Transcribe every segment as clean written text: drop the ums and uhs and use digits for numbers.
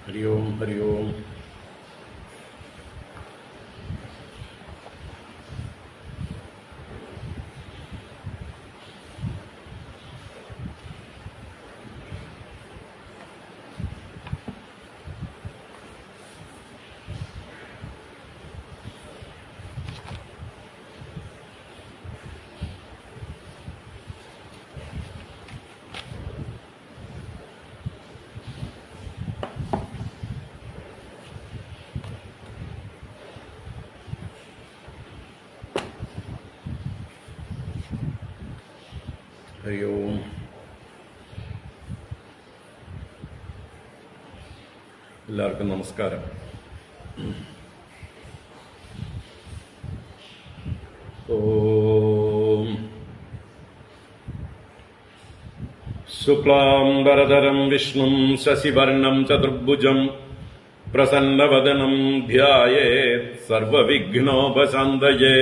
ഹരി ഓം ഹരി ഓം. ഹരി ഓം. എല്ലാവർക്കും നമസ്കാരം. ഓം ശുക്ലാംബരധരം വിഷ്ണും ശശിവർണം ചതുർഭുജം പ്രസന്നവദനം ധ്യായേത് സർവവിഘ്നോപശാന്തയേ.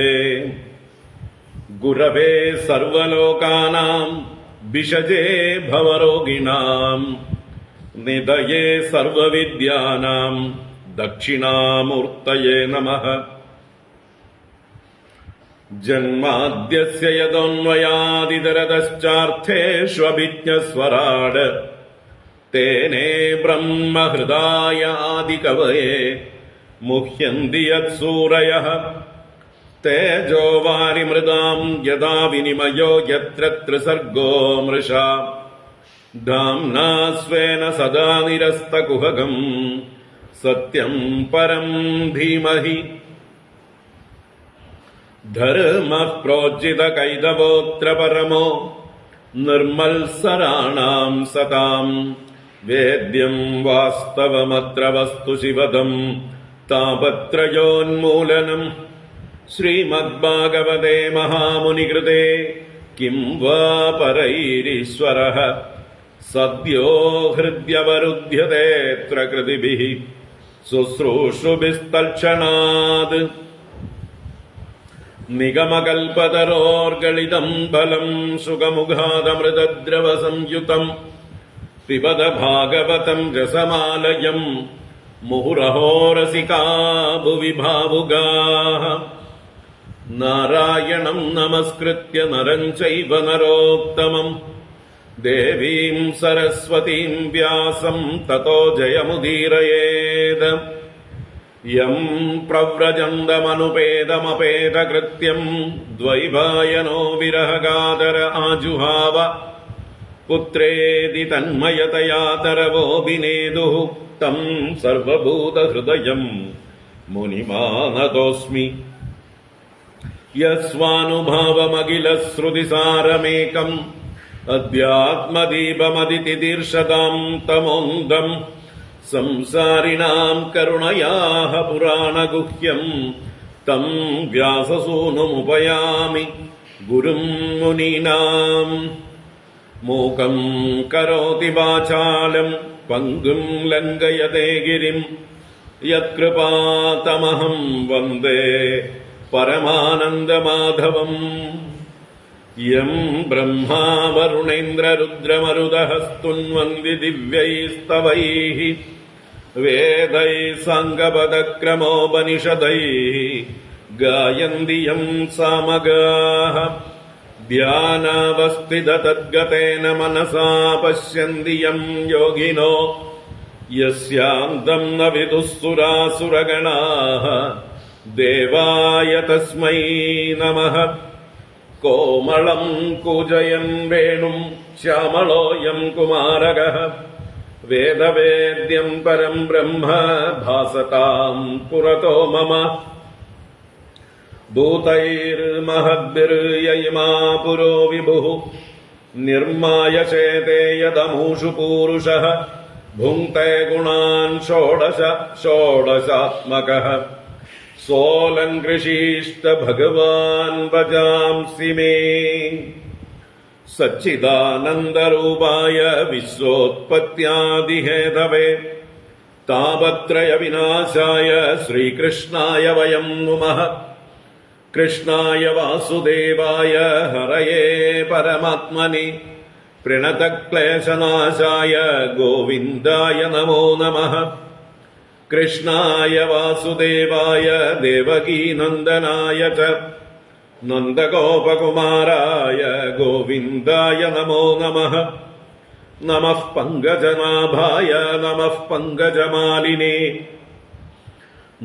ഗുരവേ സർവലോകാനാം ഭിഷജേ ഭവരോഗിണാം നിധയേ സർവവിദ്യാനാം ദക്ഷിണാമൂർത്തയേ നമഃ. ജന്മാദ്യസ്യ യതോന്വയാദിതരതശ്ചാർത്ഥേഷ്വഭിജ്ഞസ്വരാട് തേനേ ബ്രഹ്മഹൃദായ ആദികവയേ മുഹ്യന്തി യത്സൂരയഃ. തേജോ വാരിമൃതാം യഥാ വിനിമയോ യത്ര ത്രിസർഗോ മൃഷാ ധാംനാ സ്വേന സദാ നിരസ്തകുഹകം സത്യം പരം ധീമഹി. ധർമ്മഃ പ്രോജ്ജിതകൈതവോऽത്ര പരമോ നിർമ്മൽസരാണാം സതാം വേദ്യം വാസ്തവമത്ര വസ്തു ശിവദം താപത്രയോന്മൂലനം. ശ്രീമദ്ഭാഗവതേ മഹാമുനികൃതേ കിം വാ പരൈരീശ്വരഃ സദ്യോ ഹൃദ്യവരുധ്യതേത്ര കൃതിഭിഃ ശുശ്രൂഷുഭിസ്തൽക്ഷണാത്. നിഗമകൽപതരോർഗളിതം ഫലം സുഖമുഖാദമൃതദ്രവസംയുതം പിബത ഭാഗവതം രസമാലയം മുഹുരഹോ രസികാ ഭുവി ഭാവുകാഃ. നാരായണം നമസ്കൃത്യ നരം ചൈവ നരോത്തമം ദേവീം സരസ്വതീം വ്യാസം തതോ ജയമുദീരയേത്. യം പ്രവ്രജന്തമനുപേതമപേതകൃത്യം ദ്വൈപായനോ വിരഹകാതര ആജുഹാവ. പുത്രേതി തന്മയതയാ തരവോഭിനേദുഃ തം സർവഭൂതഹൃദയം മുനിമാനതോസ്മി. യസ്വാനുഭാവമഖിലശ്രുതിസാരമേകം അധ്യാത്മദീപമതിതിദീർഷതാം തമോന്തം സംസാരിണാം കരുണയാഃ പുരാണഗുഹ്യം തം വ്യാസസൂനുമുപയാമി ഗുരും മുനീനാം. മൂകം കരോതി വാചാലം പങ്കും ലംഘയതേ ഗിരിം യത്കൃപാതമഹം വന്ദേ പരമാനന്ദമാധവം. യം ബ്രഹ്മാ വരുണേന്ദ്രരുദ്രമരുതഃ സ്തുന്വന്തി ദിവ്യൈസ്തവൈഃ വേദൈഃ സാംഗപദക്രമോപനിഷദൈഃ ഗായന്തി യം സാമഗാഃ. ധ്യാനാവസ്ഥിതതദ്ഗതേന മനസാ പശ്യന്തി യം യോഗിനോ യസ്യാന്തം ന വിദുഃ സുരാസുരഗണാഃ ദേവായ തസ്മൈ നമഃ. കോമളം കൂജയൻ വേണും ശ്യാമളോയം കുമാരകഃ വേദവേദ്യം പരം ബ്രഹ്മ ഭാസതാം പുരതോ മമ. ഭൂതൈർമഹദ്ഭിർയയിമാ പുരോ വിഭുഃ നിർമ്മായ ചേതേ യദമൂഷു പൂരുഷഃ ഭുങ്ക്തേ ഗുണാൻ ഷോഡശ ഷോഡശാത്മകഃ. സോലങ്കൃഷീഷ്ട ഭഗവാൻ ഭജാംസി മേ. സച്ചിദാനന്ദരൂപായ വിശ്വോത്പത്യാദിഹേതവേ താപത്രയ വിനാശായ ശ്രീകൃഷ്ണായ വയം നുമഃ. കൃഷ്ണായ വാസുദേവായ ഹരയേ പരമാത്മനി പ്രണതക്ലേശനാശായ ഗോവിന്ദായ നമോ നമഃ. കൃഷ്ണായ വാസുദേവായ ദേവകീനന്ദനായ ച നന്ദഗോപകുമാരായ ഗോവിന്ദായ നമോ നമഃ. നമഃ പങ്കജനാഭായ നമഃ പങ്കജമാലിനേ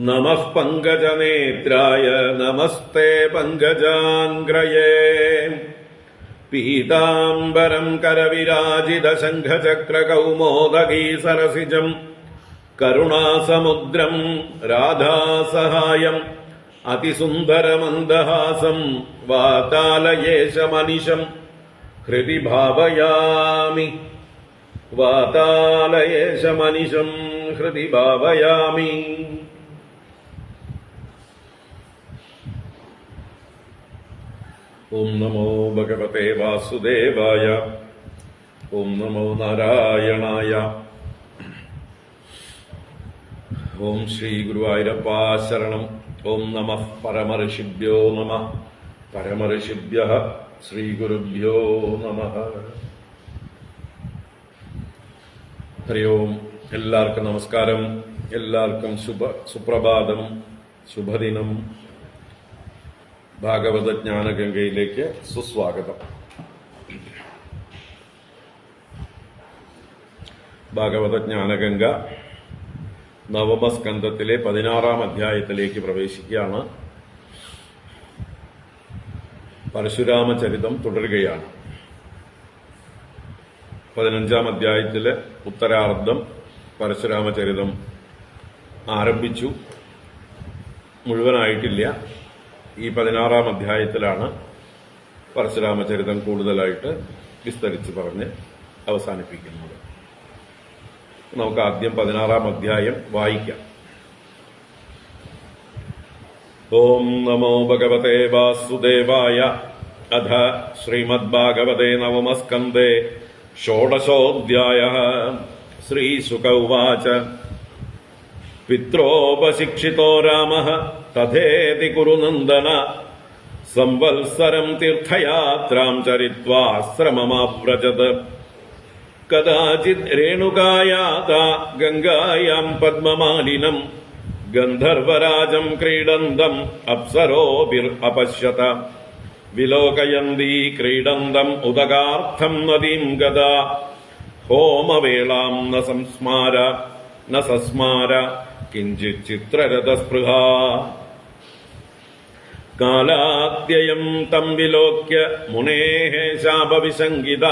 നമഃ പങ്കജനേത്രായ നമസ്തേ പങ്കജാംഗ്രയേ. പീതാംബരം കരവിരാജിത ശംഖചക്രകൗമോദഗീ സരസിജം കരുണാസമുദ്രം രാധാസഹായം അതിസുന്ദരമന്ദഹാസം വാതാലയേശമനിശം ഹൃദി ഭാവയാമി. വാതാലയേശമനിശം ഹൃദി ഭാവയാമി. ഓം നമോ ഭഗവതേ വാസുദേവായ. ഓം നമോ നാരായണായ. ഓം ശ്രീ ഗുരുവായൂരപ്പാ ശരണം. ഓം നമഃ പരമഋഷിഭ്യോ നമഃ. പരമഋഷിഭ്യഃ ശ്രീ ഗുരുഭ്യോ നമഃ. ഹരി ഓം. എല്ലാവർക്കും നമസ്കാരം. എല്ലാവർക്കും സുപ്രഭാതം, ശുഭദിനം. ഭാഗവത ജ്ഞാനഗംഗയിലേക്ക് സുസ്വാഗതം. ഭാഗവത ജ്ഞാനഗംഗ നവമസ്കന്ധത്തിലെ 16-ാം അധ്യായത്തിലേക്ക് പ്രവേശിക്കുകയാണ്. പരശുരാമചരിതം തുടരുകയാണ്. 15-ാം അധ്യായത്തിലെ ഉത്തരാർദ്ധം പരശുരാമചരിതം ആരംഭിച്ചു, മുഴുവനായിട്ടില്ല. ഈ 16-ാം അധ്യായത്തിലാണ് പരശുരാമചരിതം കൂടുതലായിട്ട് വിസ്തരിച്ച് പറഞ്ഞ് അവസാനിപ്പിക്കുന്നത്. നമുക്ക് ആദ്യം 16-ാം അധ്യായം വായിക്കാം. ഓം നമോ ഭഗവതേ വാസുദേവായ. അഥ ശ്രീമദ്ഭാഗവതേ നവമസ്കന്ധേ ഷോഡശോऽധ്യായഃ. ശ്രീശുക ഉവാച. പിത്രോപശിക്ഷിതോ രാമഃ തഥേതി കുരുനന്ദന സംവത്സരം തീർത്ഥയാത്രാം ചരിത്വാശ്രമമാവ്രജത്. കദാചിത് രേണുകായാതാ ഗംഗായാം പദ്മമാലിനം ഗന്ധർവരാജം ക്രീഡന്തം അപ്സരോഭിർ അപശ്യത. വിലോകയന്തി ക്രീഡന്തം ഉദകാർത്ഥം നദീം ഗദാ. ഹോമവേളാം ന സസ്മാര കിഞ്ചിത് ചിത്രരഥസ്പൃഹാ. കാലാദ്യയം തം വിലോക്യ മുനേഃ ശാപവിസംഗിത.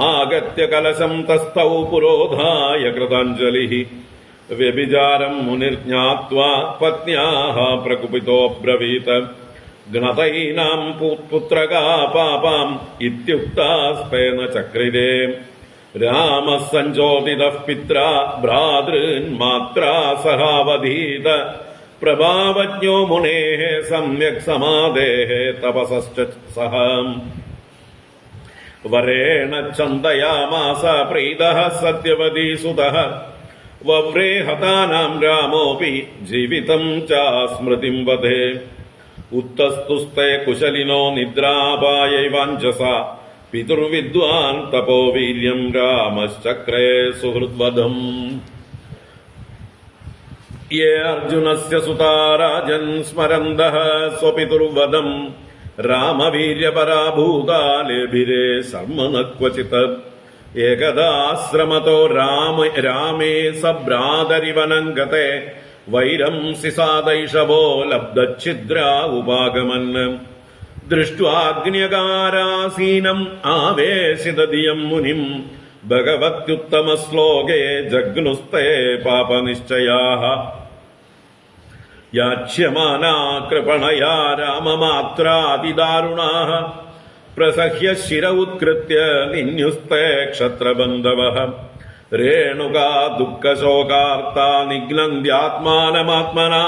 ആഗത്യ കലശം തസ്ഥൗ പുരോധായ കൃതാഞ്ജലിഃ. വ്യഭിചാരം മുനിർജ്ഞാത്വാ പത്ന്യാഃ പ്രകുപിതോബ്രവീത്. ജ്ഞതൈനാം പുത്രകാ പാപാം ഇത്യുക്താസ്തേന ചക്രിരേ. രാമഃ സഞ്ജോതിതഃ പിത്രാ ഭ്രാതॄൻ മാത്രാ സഹാവധീത. പ്രഭാവജ്ഞോ മുനേഃ സമ്യക് സമാദേഃ തപസശ്ച സഹ. വരേണ ഛന്ദയാമാസ പ്രീതഃ സത്യവതീ സുതഃ. വവ്രേ ഹതാനാം രാമോപി ജീവിതം ച സ്മൃതിം വദേ. ഉത്തസ്തുസ്തേ കുശലിനോ നിദ്രാപായൈവാഞ്ജസ. പിതൃവിദ്വാൻ തപോ വീര്യം രാമശ്ചക്രേ സുഹൃദ്വദം. യേ അർജുനസ്യ സുതാ രാജൻ സ്മരന്തഃ സ്വപിതൃവദം. രാമവീര്യപരാഭൂതാലേഭിരേ ശർമ്മ ക്വചിത്. ഏകദാശ്രമതോ രാമേ സഭ്രാതരിവനം ഗതേ. വൈരം സിസാദൈഷവോ ലബ്ധഛിദ്രാ ഉപാഗമൻ. ദൃഷ്ട്വാഗ്ന്യകാരാസീനം ആവേശിതധിയം മുനിം. ഭഗവത്യുത്തമശ്ലോകേ ജഗ്നുസ്തേ പാപനിശ്ചയാഃ. യാച്യമാനാ കൃപണയാ രാമമാത്രാതിദാരുണാഃ. പ്രസഹ്യ ശിര ഉത്കൃത്യ നിന്യുസ്തേ ക്ഷത്രബന്ധവഃ. രേണുകാ ദുഃഖശോകാർത്താ നിഗ്നന്ത്യാത്മാനമാത്മനാ.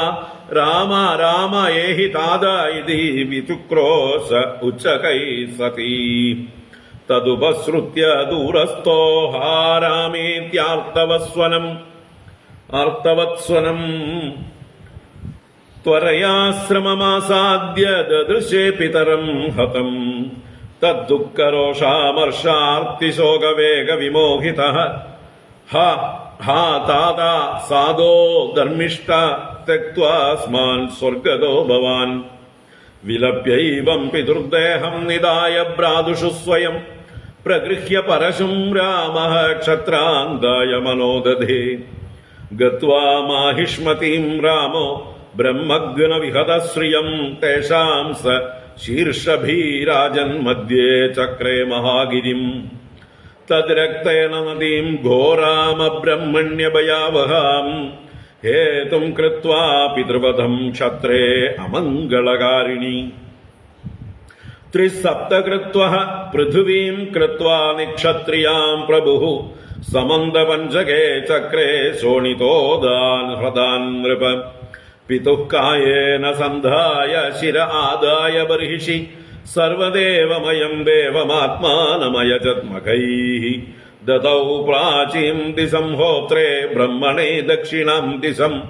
രാമ രാമ ഏഹി താത ഇതി വിചുക്രോശ ഉച്ചകൈ സതീ. തദുപസൃത്യ ദൂരസ്ഥോ ഹാ രാമേത്യാർത്തവസ്വനം. ത്വരയാശ്രമമാസാദ്യ ദദൃശേ പിതരം ഹതം. തദ്ദുഃഖരോഷാമർഷാർത്തിശോകവേഗ വിമോഹിതഃ. ഹ हा ताता सादो धर्मिष्ठ त्यक्त्वा स्मान् स्वर्गतो भवान् विलप्यैवं पितुर्देहं निधाय भ्रातुषु स्वयं प्रगृह्य परशुं रामः क्षत्रान्दाय मनोदधे गत्वा माहिष्मतीं रामो ब्रह्मग्नविहतश्रियं तेषां स शीर्षभीराजन्मध्ये चक्रे महागिरिम् तद्रक्तेन नदीं घोरामब्रह्मण्यभयावहाम् हेतुं कृत्वा पितृवधं क्षत्रे अमङ्गलकारिणी त्रिसप्तकृत्वः पृथिवीं कृत्वा निक्षत्रियां प्रभुः समन्दपञ्चके चक्रे शोणितोदान् हृदान् नृप पितुः कायेन सन्धाय शिर आदाय बर्हिषि सर्वदेवमयं देवमात्मानमयजत्मकैः ददौ प्राचीं दिशं होत्रे ब्रह्मणे दक्षिणां दिशम्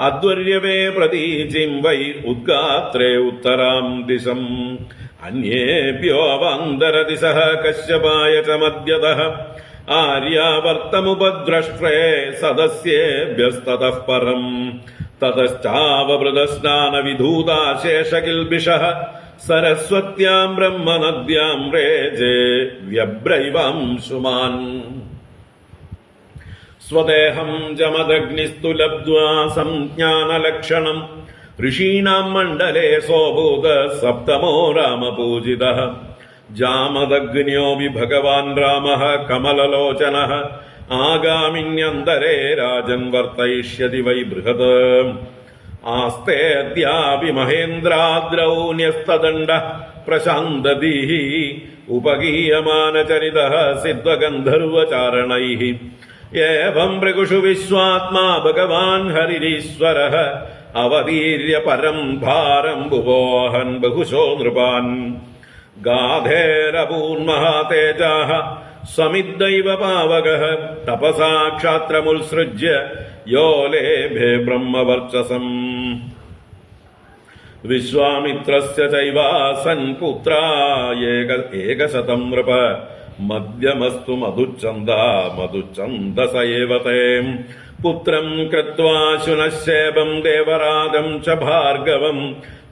अध्वर्यवे प्रतीचिं वै उद्गात्रे उत्तरां दिशम् अन्येभ्योऽवान्तरदिशः कश्यपाय च मध्यतः आर्यावर्तमुपद्रष्ट्रे सदस्येभ्यस्ततः परम् ततश्चावभृतस्नानविधूताशेषकिल्बिषः सरस्वत्यां ब्रह्मनद्यां रेजे व्यभ्रैवांशुमान् स्वदेहं जमदग्निस्तु लब्ध्वा संज्ञानलक्षणम् ऋषीणां मण्डले सोऽभूत सप्तमो रामपूजितः जामदग्न्योऽपि भगवान् रामः कमललोचनः आगामिन्यन्तरे राजन् वर्तयिष्यति वै बृहत् आस्तेऽद्यापि महेन्द्राद्रौ न्यस्तदण्डः प्रशान्तधीः उपगीयमानचरितः सिद्धगन्धर्वचारणैः एवं भृगुषु विश्वात्मा भगवान् हरिरीश्वरः अवतीर्य परं भारं भुवोऽहन् बहुशो नृपान् गाधेरपून्महातेजाः समिद्धैव पावकः तपसा क्षात्रमुत्सृज्य यो लेभे ब्रह्मवर्चसम् विश्वामित्रस्य चैवासन् पुत्रा एकशतं नृप मध्यमस्तु मधुच्छन्दा मधुच्छन्दस एव ते पुत्रं कृत्वा शुनश्शेबं देवराजं च भार्गवम्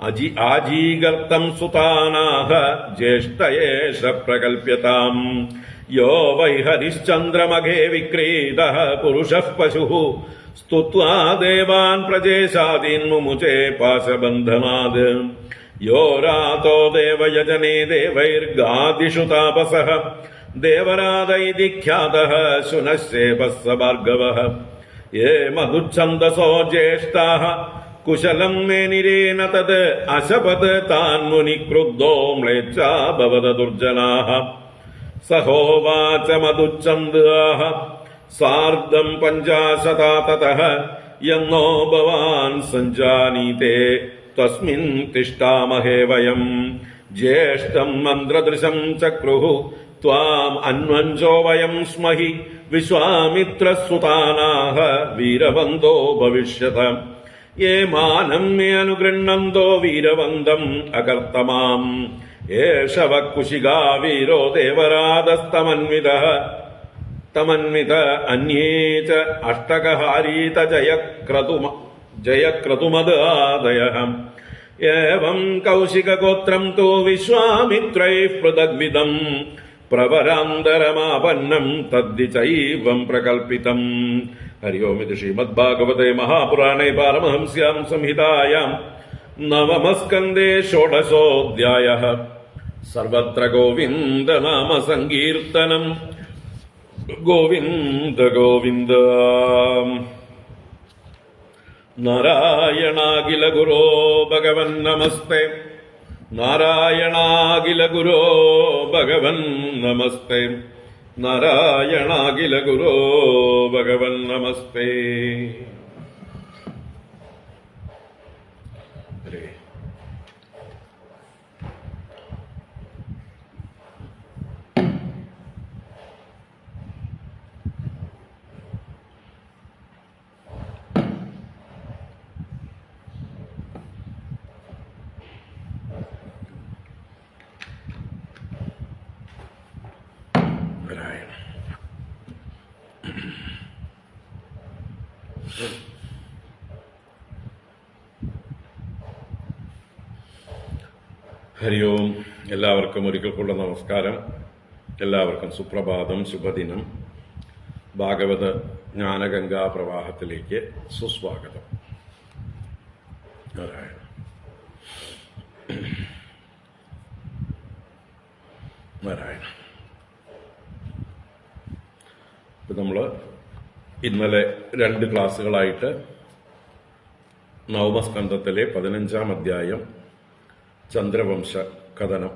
आजीगर्तं सुतानाः ज्येष्ठ एष प्रकल्प्यताम् यो वै हरिश्चन्द्रमघे विक्रीडः पुरुषः पशुः स्तुत्वा देवान् प्रजेशादीन्मुमुचे पाशबन्धनाद् यो रातो देवयजने देवैर्गादिषु तापसः देवराज इति ख्यातः शुनश्शेबः स भार्गवः ये मधुच्छन्दसो ज्येष्ठाः कुशलं मेनिरेण तद् अशपत् तान्मुनिक्रुद्धो म्लेच्छा भवद दुर्जनाः सहोवाच मधुच्छन्दाः सार्धं 50 ततः यन्नो भवान् सञ्जानीते तस्मिन् तिष्ठामहे वयम् ज्येष्ठं मन्द्रदृशं चक्रुः त्वाम् अन्वञ्जो वयं स्महि विश्वामित्रसुतानाः वीरवन्दो भविष्यत ये मानं मे अनुगृह्णन्तो वीरवन्दम् अकर्तमाम् एष वक्कुशिगा वीरो देवराजस्तमन्वितः तमन्वित अन्ये च अष्टकहारीत जयक्रतुमदादयः एवं कौशिकगोत्रं तु विश्वामित्रैः पृथग्विदम् प्रवरान्तरमापन्नं तद्धि चैवं प्रकल्पितम्। हरि ओम्। इति श्रीमद्भागवते महापुराणे पारमहंस्यां संहितायां नवमस्कन्धे षोडशोऽध्यायः। सर्वत्र गोविन्द नाम संकीर्तनम्। गोविन्द गोविन्द। नारायणाखिल गुरो भगवन् नमस्ते। नारायणाखिल गुरो भगवन् नमस्ते। नारायणाखिल गुरो भगवन् नमस्ते। ഹരി ഓം. എല്ലാവർക്കും ഒരിക്കൽ കൂടെ നമസ്കാരം. എല്ലാവർക്കും സുപ്രഭാതം, ശുഭദിനം. ഭാഗവത ജ്ഞാനഗംഗാ പ്രവാഹത്തിലേക്ക് സുസ്വാഗതം. നാരായണ. നാരായണ. ഇപ്പം നമ്മൾ ഇന്നലെ 2 ക്ലാസ്സുകളായിട്ട് നവമസ്കന്ധത്തിലെ 15-ാം അധ്യായം ചന്ദ്രവംശ കഥനം,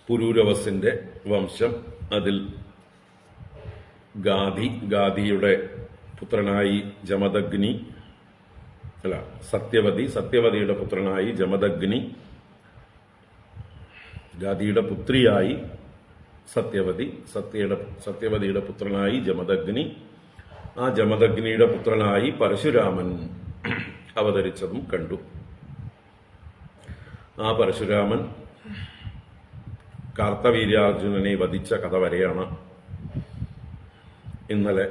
പുരൂരവസിന്റെ വംശം, അതിൽ ഗാധിയുടെ പുത്രനായി ജമദഗ്നി, സത്യവതിയുടെ പുത്രനായി ജമദഗ്നി, ഗാധിയുടെ പുത്രിയായി സത്യവതിയുടെ പുത്രനായി ജമദഗ്നി, ആ ജമദഗ്നിയുടെ പുത്രനായി പരശുരാമൻ അവതരിച്ചതും കണ്ടു. ആ പരശുരാമൻ കാർത്തവീര്യാർജുനനെ വധിച്ച കഥ വരെയാണ് ഇന്നലെ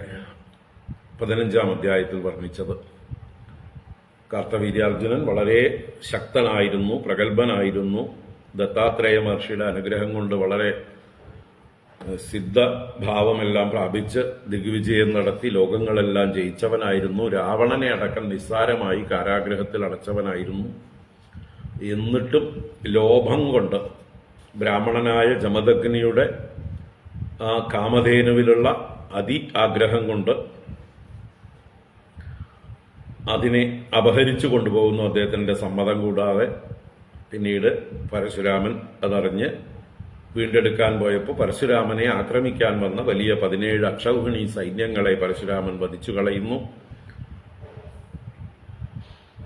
15-ാം അധ്യായത്തിൽ വർണ്ണിച്ചത്. കാർത്തവീര്യാർജുനൻ വളരെ ശക്തനായിരുന്നു, പ്രഗത്ഭനായിരുന്നു. ദത്താത്രേയ മഹർഷിയുടെ അനുഗ്രഹം കൊണ്ട് വളരെ സിദ്ധഭാവമെല്ലാം പ്രാപിച്ച് ദിഗ്വിജയം നടത്തി ലോകങ്ങളെല്ലാം ജയിച്ചവനായിരുന്നു. രാവണനെ അടക്കം നിസ്സാരമായി കാരാഗ്രഹത്തിൽ അടച്ചവനായിരുന്നു. എന്നിട്ടും ലോഭം കൊണ്ട്, ബ്രാഹ്മണനായ ജമദഗ്നിയുടെ ആ കാമധേനുവിലുള്ള ആഗ്രഹം കൊണ്ട് അതിനെ അപഹരിച്ചു കൊണ്ടുപോകുന്നു അദ്ദേഹത്തിന്റെ സമ്മതം കൂടാതെ. പിന്നീട് പരശുരാമൻ അതറിഞ്ഞ് വീണ്ടെടുക്കാൻ പോയപ്പോൾ പരശുരാമനെ ആക്രമിക്കാൻ വന്ന വലിയ 17 അക്ഷൗഹിണി സൈന്യങ്ങളെ പരശുരാമൻ വധിച്ചു കളയുന്നു.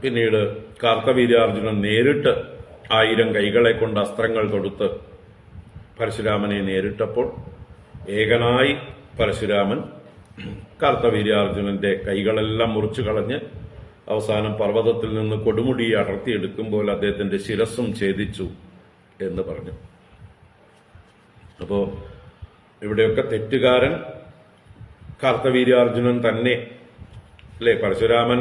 പിന്നീട് കാർത്തവീര്യാർജുനൻ നേരിട്ട് 1000 കൈകളെ കൊണ്ട് അസ്ത്രങ്ങൾ തൊടുത്ത് പരശുരാമനെ നേരിട്ടപ്പോൾ ഏകനായി പരശുരാമൻ കാർത്തവീര്യാർജുനന്റെ കൈകളെല്ലാം മുറിച്ചു കളഞ്ഞ് അവസാനം പർവ്വതത്തിൽ നിന്ന് കൊടുമുടിയെ അടർത്തിയെടുക്കുമ്പോൾ അദ്ദേഹത്തിന്റെ ശിരസ്സും ഛേദിച്ചു എന്ന് പറഞ്ഞു. അപ്പോ ഇവിടെയൊക്കെ തെറ്റുകാരൻ കാർത്തവീര്യാർജുനൻ തന്നെ അല്ലേ? പരശുരാമൻ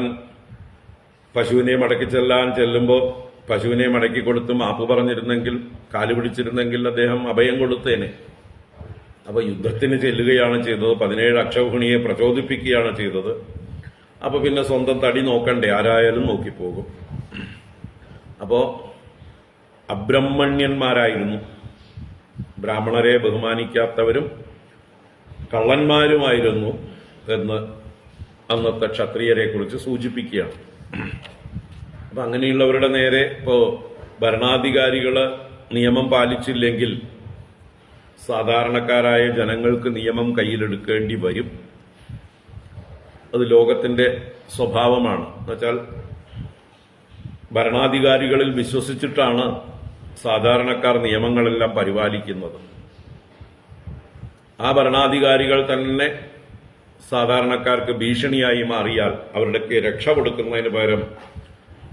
പശുവിനെ മടക്കി ചെല്ലുമ്പോൾ പശുവിനെ മടക്കി കൊടുത്ത് മാപ്പ് പറഞ്ഞിരുന്നെങ്കിൽ, കാല് പിടിച്ചിരുന്നെങ്കിൽ അദ്ദേഹം അഭയം കൊടുത്തേനെ. അപ്പൊ യുദ്ധത്തിന് ചെല്ലുകയാണ് ചെയ്തത്, 17 അക്ഷൗഹിണിയെ പ്രചോദിപ്പിക്കുകയാണ് ചെയ്തത്. അപ്പൊ പിന്നെ സ്വന്തം തടി നോക്കണ്ടേ, ആരായാലും നോക്കിപ്പോകും. അപ്പോ അബ്രഹ്മണ്യന്മാരായിരുന്നു, ബ്രാഹ്മണരെ ബഹുമാനിക്കാത്തവരും കള്ളന്മാരുമായിരുന്നു എന്ന് അന്നത്തെ ക്ഷത്രിയരെ കുറിച്ച് സൂചിപ്പിക്കുകയാണ്. അപ്പൊ അങ്ങനെയുള്ളവരുടെ നേരെ ഇപ്പോ ഭരണാധികാരികള് നിയമം പാലിച്ചില്ലെങ്കിൽ സാധാരണക്കാരായ ജനങ്ങൾക്ക് നിയമം കയ്യിലെടുക്കേണ്ടി വരും. അത് ലോകത്തിന്റെ സ്വഭാവമാണ്. എന്നുവെച്ചാൽ ഭരണാധികാരികളിൽ വിശ്വസിച്ചിട്ടാണ് സാധാരണക്കാർ നിയമങ്ങളെല്ലാം പരിപാലിക്കുന്നത്. ആ ഭരണാധികാരികൾ തന്നെ സാധാരണക്കാർക്ക് ഭീഷണിയായി മാറിയാൽ, അവരുടെയൊക്കെ രക്ഷ കൊടുക്കുന്നതിന് പകരം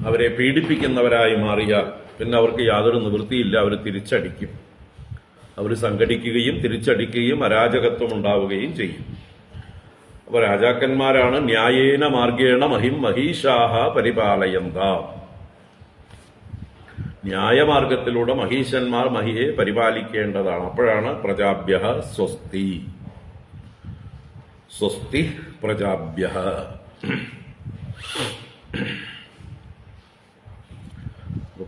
അവരെ പീഡിപ്പിക്കുന്നവരായി മാറിയാൽ പിന്നെ അവർക്ക് യാതൊരു നിവൃത്തിയില്ല, അവർ തിരിച്ചടിക്കും. അവർ സംഘടിക്കുകയും തിരിച്ചടിക്കുകയും അരാജകത്വം ഉണ്ടാവുകയും ചെയ്യും. അപ്പൊ രാജാക്കന്മാരാണ് ന്യായേന മാർഗേണ മഹീഷാഹ പരിപാലയന്ത. ന്യായമാർഗത്തിലൂടെ മഹീശന്മാർ മഹിയെ പരിപാലിക്കേണ്ടതാണ്. അപ്പോഴാണ് പ്രജാഭ്യഃ സ്വസ്തി, സ്വസ്തി പ്രജാഭ്യഃ.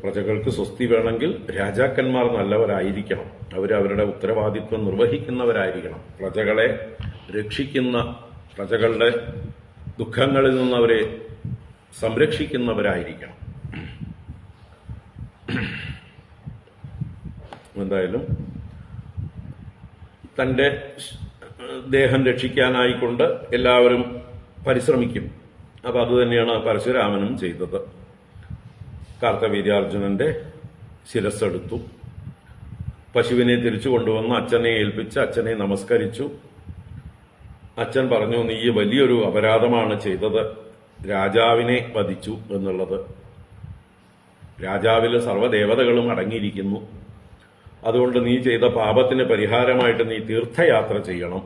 പ്രജകൾക്ക് സ്വസ്തി വേണമെങ്കിൽ രാജാക്കന്മാർ നല്ലവരായിരിക്കണം, അവരവരുടെ ഉത്തരവാദിത്വം നിർവഹിക്കുന്നവരായിരിക്കണം, പ്രജകളെ രക്ഷിക്കുന്ന, പ്രജകളുടെ ദുഃഖങ്ങളിൽ നിന്ന് അവരെ സംരക്ഷിക്കുന്നവരായിരിക്കണം. എന്തായാലും തന്റെ ദേഹം രക്ഷിക്കാനായിക്കൊണ്ട് എല്ലാവരും പരിശ്രമിക്കും. അപ്പൊ അതുതന്നെയാണ് പരശുരാമനും ചെയ്തത്. കാർത്തവീര്യാർജുനന്റെ ശിരസ്സെടുത്തു, പശുവിനെ തിരിച്ചു കൊണ്ടുവന്ന് അച്ഛനെ ഏൽപ്പിച്ച് അച്ഛനെ നമസ്കരിച്ചു. അച്ഛൻ പറഞ്ഞു, നീ വലിയൊരു അപരാധമാണ് ചെയ്തത്, രാജാവിനെ വധിച്ചു എന്നുള്ളത്. രാജാവിൽ സർവ്വദേവതകളും അടങ്ങിയിരിക്കുന്നു. അതുകൊണ്ട് നീ ചെയ്ത പാപത്തിന് പരിഹാരമായിട്ട് നീ തീർത്ഥയാത്ര ചെയ്യണം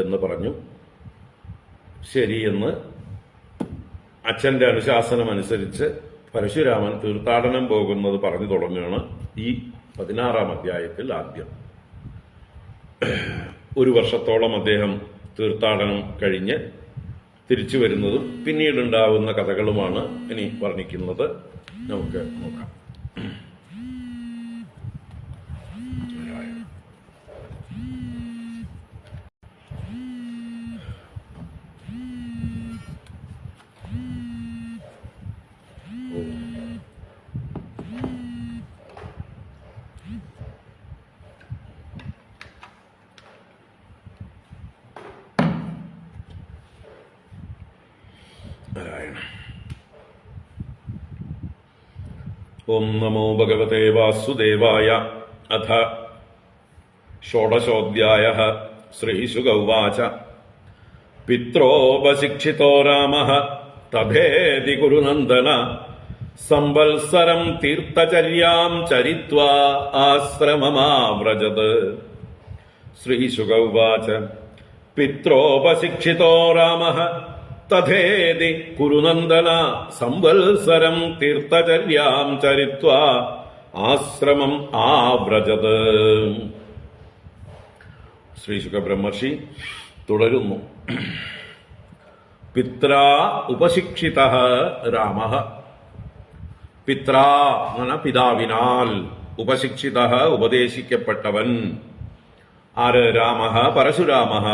എന്ന് പറഞ്ഞു. ശരിയെന്ന് അച്ഛന്റെ അനുശാസനം അനുസരിച്ച് പരശുരാമൻ തീർത്ഥാടനം പോകുന്നത് പറഞ്ഞു തുടങ്ങുകയാണ് ഈ 16-ാം അധ്യായത്തിൽ ആദ്യം. 1 വർഷത്തോളം അദ്ദേഹം തീർത്ഥാടനം കഴിഞ്ഞ് തിരിച്ചു വരുന്നതും പിന്നീടുണ്ടാവുന്ന കഥകളുമാണ് ഇനി വർണ്ണിക്കുന്നത്. നമുക്ക് നോക്കാം. ഓം നമോ ഭഗവതേ വാസുദേവായ. അഥ ഷോഡശോऽധ്യായഃ. ശ്രീശുക ഉവാച. പിത്രോപശിക്ഷിതോ രാമഃ തഥേതി കുരുനന്ദന സംവത്സരം തീർത്ഥചര്യാം ചരിത്വാ ആശ്രമമാവ്രജത്. ശ്രീശുക ഉവാച. പിത്രോപശിക്ഷിതോ രാമഃ തഥേതി കുരുനന്ദന സംവത്സരം തീർത്ഥചര്യാം ചരിത്വാ ആശ്രമം ആവ്രജത്. ശ്രീശുക ബ്രഹ്മർഷി തുടരുന്നു. പിത്രാ ഉപശിക്ഷിതഃ രാമഃ. പിത്രാ എന്ന് പറഞ്ഞാൽ പിതാവിനാൽ, ഉപശിക്ഷിതഃ ഉപദേശിക്കപ്പെട്ടവൻ. ആര്? രാമഃ, പരശുരാമഃ.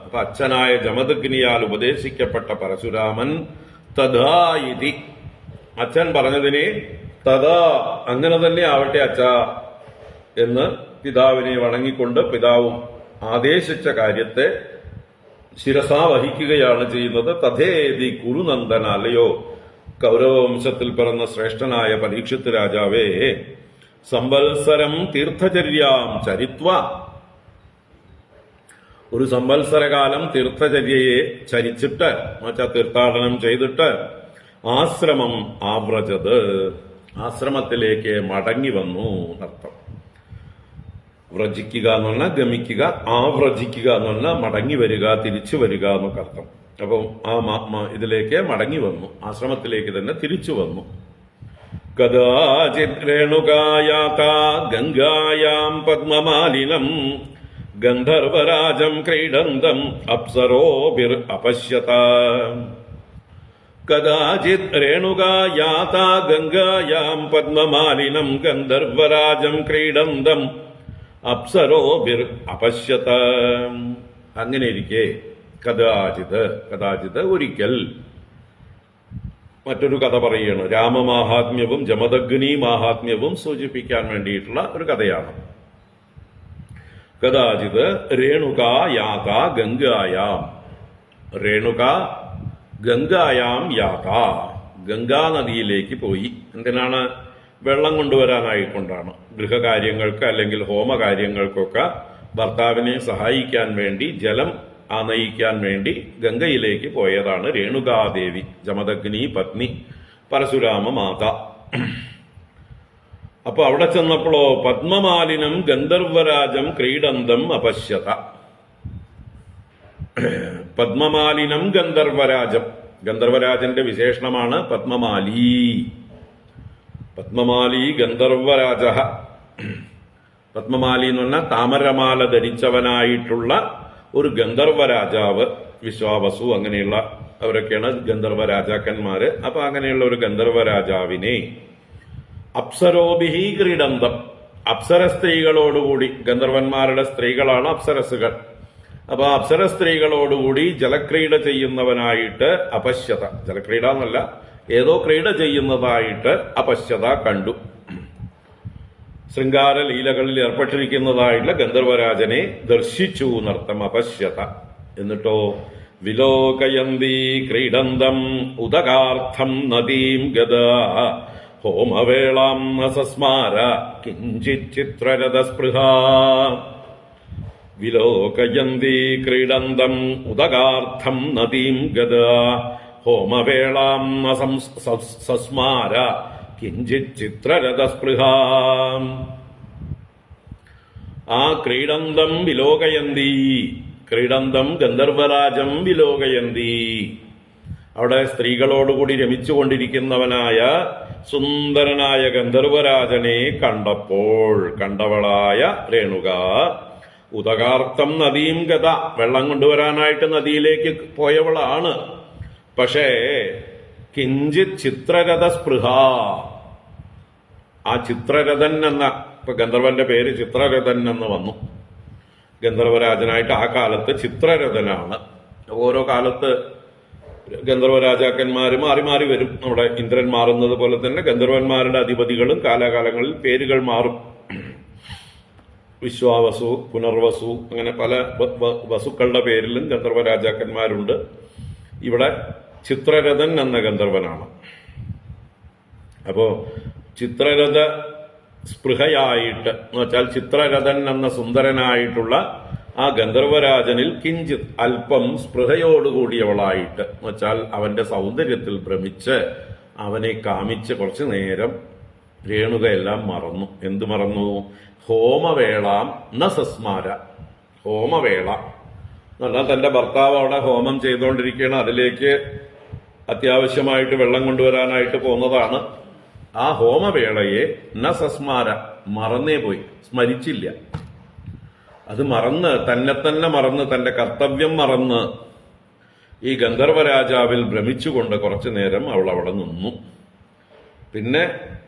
അപ്പൊ അച്ഛനായ ജമദഗ്നിയാൽ ഉപദേശിക്കപ്പെട്ട പരശുരാമൻ തഥാ ഇതി, അച്ഛൻ പറഞ്ഞതിനെ തഥാ അങ്ങനെ തന്നെ ആവട്ടെ അച്ഛ എന്ന് പിതാവിനെ വണങ്ങിക്കൊണ്ട് പിതാവും ആദേശിച്ച കാര്യത്തെ ശിരസാ വഹിക്കുകയാണ് ചെയ്യുന്നത്. തഥേതി കുരുനന്ദന, അല്ലയോ കൗരവവംശത്തിൽ പിറന്ന ശ്രേഷ്ഠനായ പരീക്ഷിത് രാജാവേ, സംവത്സരം തീർത്ഥചര്യാം ചരിത്വ, ഒരു സംവത്സരകാലം തീർത്ഥചര്യയെ ചരിച്ചിട്ട്, എന്നുവെച്ചാൽ തീർത്ഥാടനം ചെയ്തിട്ട്, ആശ്രമം ആവ്രജത്, ആശ്രമത്തിലേക്ക് മടങ്ങി വന്നു എന്നർത്ഥം. വ്രജിക്കുക എന്ന് പറഞ്ഞാൽ ഗമിക്കുക, ആവ്രജിക്കുക എന്ന് പറഞ്ഞാൽ മടങ്ങി വരിക, തിരിച്ചു വരിക എന്നൊക്കെ അർത്ഥം. അപ്പം ഇതിലേക്ക് മടങ്ങി വന്നു, ആശ്രമത്തിലേക്ക് തന്നെ തിരിച്ചു വന്നു. കദാചിത് രേണുകായാത ഗംഗായാം പദ്മമാലിനം ഗന്ധർവരാജം ക്രീഡന്തം അപ്സരോഭിർ അപശ്യത. കദാചിത് രേണുകായാത ഗംഗായാം പദ്മമാലിനം ഗന്ധർവരാജം ക്രീഡന്തം അപ്സരോഭിർ അപശ്യത. അങ്ങനെയിരിക്കെ കഥാചിത് ഒരിക്കൽ മറ്റൊരു കഥ പറയുകയാണ്. രാമമാഹാത്മ്യവും ജമദഗ്നി മാഹാത്മ്യവും സൂചിപ്പിക്കാൻ വേണ്ടിയിട്ടുള്ള ഒരു കഥയാണ്. കഥാചിത് രേണുകായാത ഗംഗായാം, രേണുക ഗംഗായാം യാത, ഗംഗാ നദിയിലേക്ക് പോയി. എന്തിനാണ്? വെള്ളം കൊണ്ടുവരാനായിക്കൊണ്ടാണ്. ഗൃഹകാര്യങ്ങൾക്ക് അല്ലെങ്കിൽ ഹോമകാര്യങ്ങൾക്കൊക്കെ ഭർത്താവിനെ സഹായിക്കാൻ വേണ്ടി, ജലം ആനയിക്കാൻ വേണ്ടി ഗംഗയിലേക്ക് പോയതാണ് രേണുകാദേവി, ജമദഗ്നി പത്നി, പരശുരാമ മാത. അപ്പൊ അവിടെ ചെന്നപ്പോഴോ പദ്മമാലിനം ഗന്ധർവരാജം ക്രീഡന്തം അപശ്യത. പദ്മമാലിനം ഗന്ധർവരാജം, ഗന്ധർവരാജന്റെ വിശേഷണമാണ് പദ്മമാലി. പദ്മമാലി ഗന്ധർവരാജ. പദ്മമാലി എന്ന് പറഞ്ഞാൽ താമരമാല ധരിച്ചവനായിട്ടുള്ള ഒരു ഗന്ധർവരാജാവ്. വിശ്വാവസു അങ്ങനെയുള്ള അവരൊക്കെയാണ് ഗന്ധർവ രാജാക്കന്മാര്. അപ്പൊ അങ്ങനെയുള്ള ഒരു ഗന്ധർവരാജാവിനെ അപ്സരോഭിഹി ക്രീഡന്തം, അപ്സര സ്ത്രീകളോടുകൂടി, ഗന്ധർവന്മാരുടെ സ്ത്രീകളാണ് അപ്സരസുകൾ. അപ്പൊ അപ്സര സ്ത്രീകളോടുകൂടി ജലക്രീഡ ചെയ്യുന്നവനായിട്ട് അപശ്യത, ജലക്രീഡ എന്നല്ല, ഏതോ ക്രീഡ ചെയ്യുന്നതായിട്ട് അപശ്യത കണ്ടു. ശൃംഗാര ലീലകളിൽ ഏർപ്പെട്ടിരിക്കുന്നതായിട്ടുള്ള ഗന്ധർവരാജനെ ദർശിച്ചു എന്നർത്ഥം. അപശ്യത. എന്നിട്ടോ വിലോകയന്തി ക്രീഡന്തം ഉദകാർത്ഥം നദീം ഗദാ ഹോമവേളാം സസ്മാര കിഞ്ചിത് ചിത്രരഥസ്പൃഹ. വിലോകയന്തി ക്രീഡന്തം ഉദകാർത്ഥം നദീം ഗദാ ഹോമവേളാം സസ്മാര കിഞ്ചിത് ചിത്രരഥസ്പൃഹ. ആ ക്രീഡന്തം വിലോകയന്തി, ക്രീഡന്തം ഗന്ധർവരാജം വിലോകയന്തി, അവിടെ സ്ത്രീകളോടുകൂടി രമിച്ചുകൊണ്ടിരിക്കുന്നവനായ സുന്ദരനായ ഗന്ധർവരാജനെ കണ്ടവളായ രേണുക ഉദകാർത്ഥം നദീം ഗത, വെള്ളം കൊണ്ടുവരാനായിട്ട് നദിയിലേക്ക് പോയവളാണ്. പക്ഷേ കിഞ്ചിത് ചിത്രരഥ സ്പൃഹ, ആ ചിത്രരഥൻ എന്ന, ഇപ്പൊ ഗന്ധർവന്റെ പേര് ചിത്രരഥൻ എന്ന് വന്നു. ഗന്ധർവരാജനായിട്ട് ആ കാലത്ത് ചിത്രരഥനാണ്. ഓരോ കാലത്ത് ഗന്ധർവ രാജാക്കന്മാര് മാറി മാറി വരും. നമ്മുടെ ഇന്ദ്രൻ മാറുന്നത് പോലെ തന്നെ ഗന്ധർവന്മാരുടെ അധിപതികളും കാലാകാലങ്ങളിൽ പേരുകൾ മാറും. വിശ്വാവസു, പുനർവസു, അങ്ങനെ പല വസുക്കളുടെ പേരിലും ഗന്ധർവ രാജാക്കന്മാരുണ്ട്. ഇവിടെ ചിത്രരഥൻ എന്ന ഗന്ധർവനാണ്. അപ്പോ ചിത്രരഥ സ്പൃഹയായിട്ട് എന്ന് വെച്ചാൽ ചിത്രരഥൻ എന്ന സുന്ദരനായിട്ടുള്ള ആ ഗന്ധർവരാജനിൽ കിഞ്ചിത് അല്പം സ്പൃഹയോടുകൂടിയവളായിട്ട് എന്ന് വെച്ചാൽ അവന്റെ സൗന്ദര്യത്തിൽ ഭ്രമിച്ച് അവനെ കാമിച്ച് കുറച്ചു നേരം രേണുകയെല്ലാം മറന്നു. എന്തു മറന്നു? ഹോമവേളാം ന സസ്മാര. ഹോമവേള എന്നാൽ തന്റെ ഭർത്താവ് അവിടെ ഹോമം ചെയ്തുകൊണ്ടിരിക്കുകയാണ്. അതിലേക്ക് അത്യാവശ്യമായിട്ട് വെള്ളം കൊണ്ടുവരാനായിട്ട് പോകുന്നതാണ്. ആ ഹോമവേളയെ ന സസ്മാര, മറന്നേ പോയി, സ്മരിച്ചില്ല. അത് മറന്ന്, തന്നെ മറന്ന്, തന്റെ കർത്തവ്യം മറന്ന് ഈ ഗന്ധർവരാജാവിൽ ഭ്രമിച്ചുകൊണ്ട് കുറച്ചു നേരം അവൾ അവിടെ നിന്നു. പിന്നെ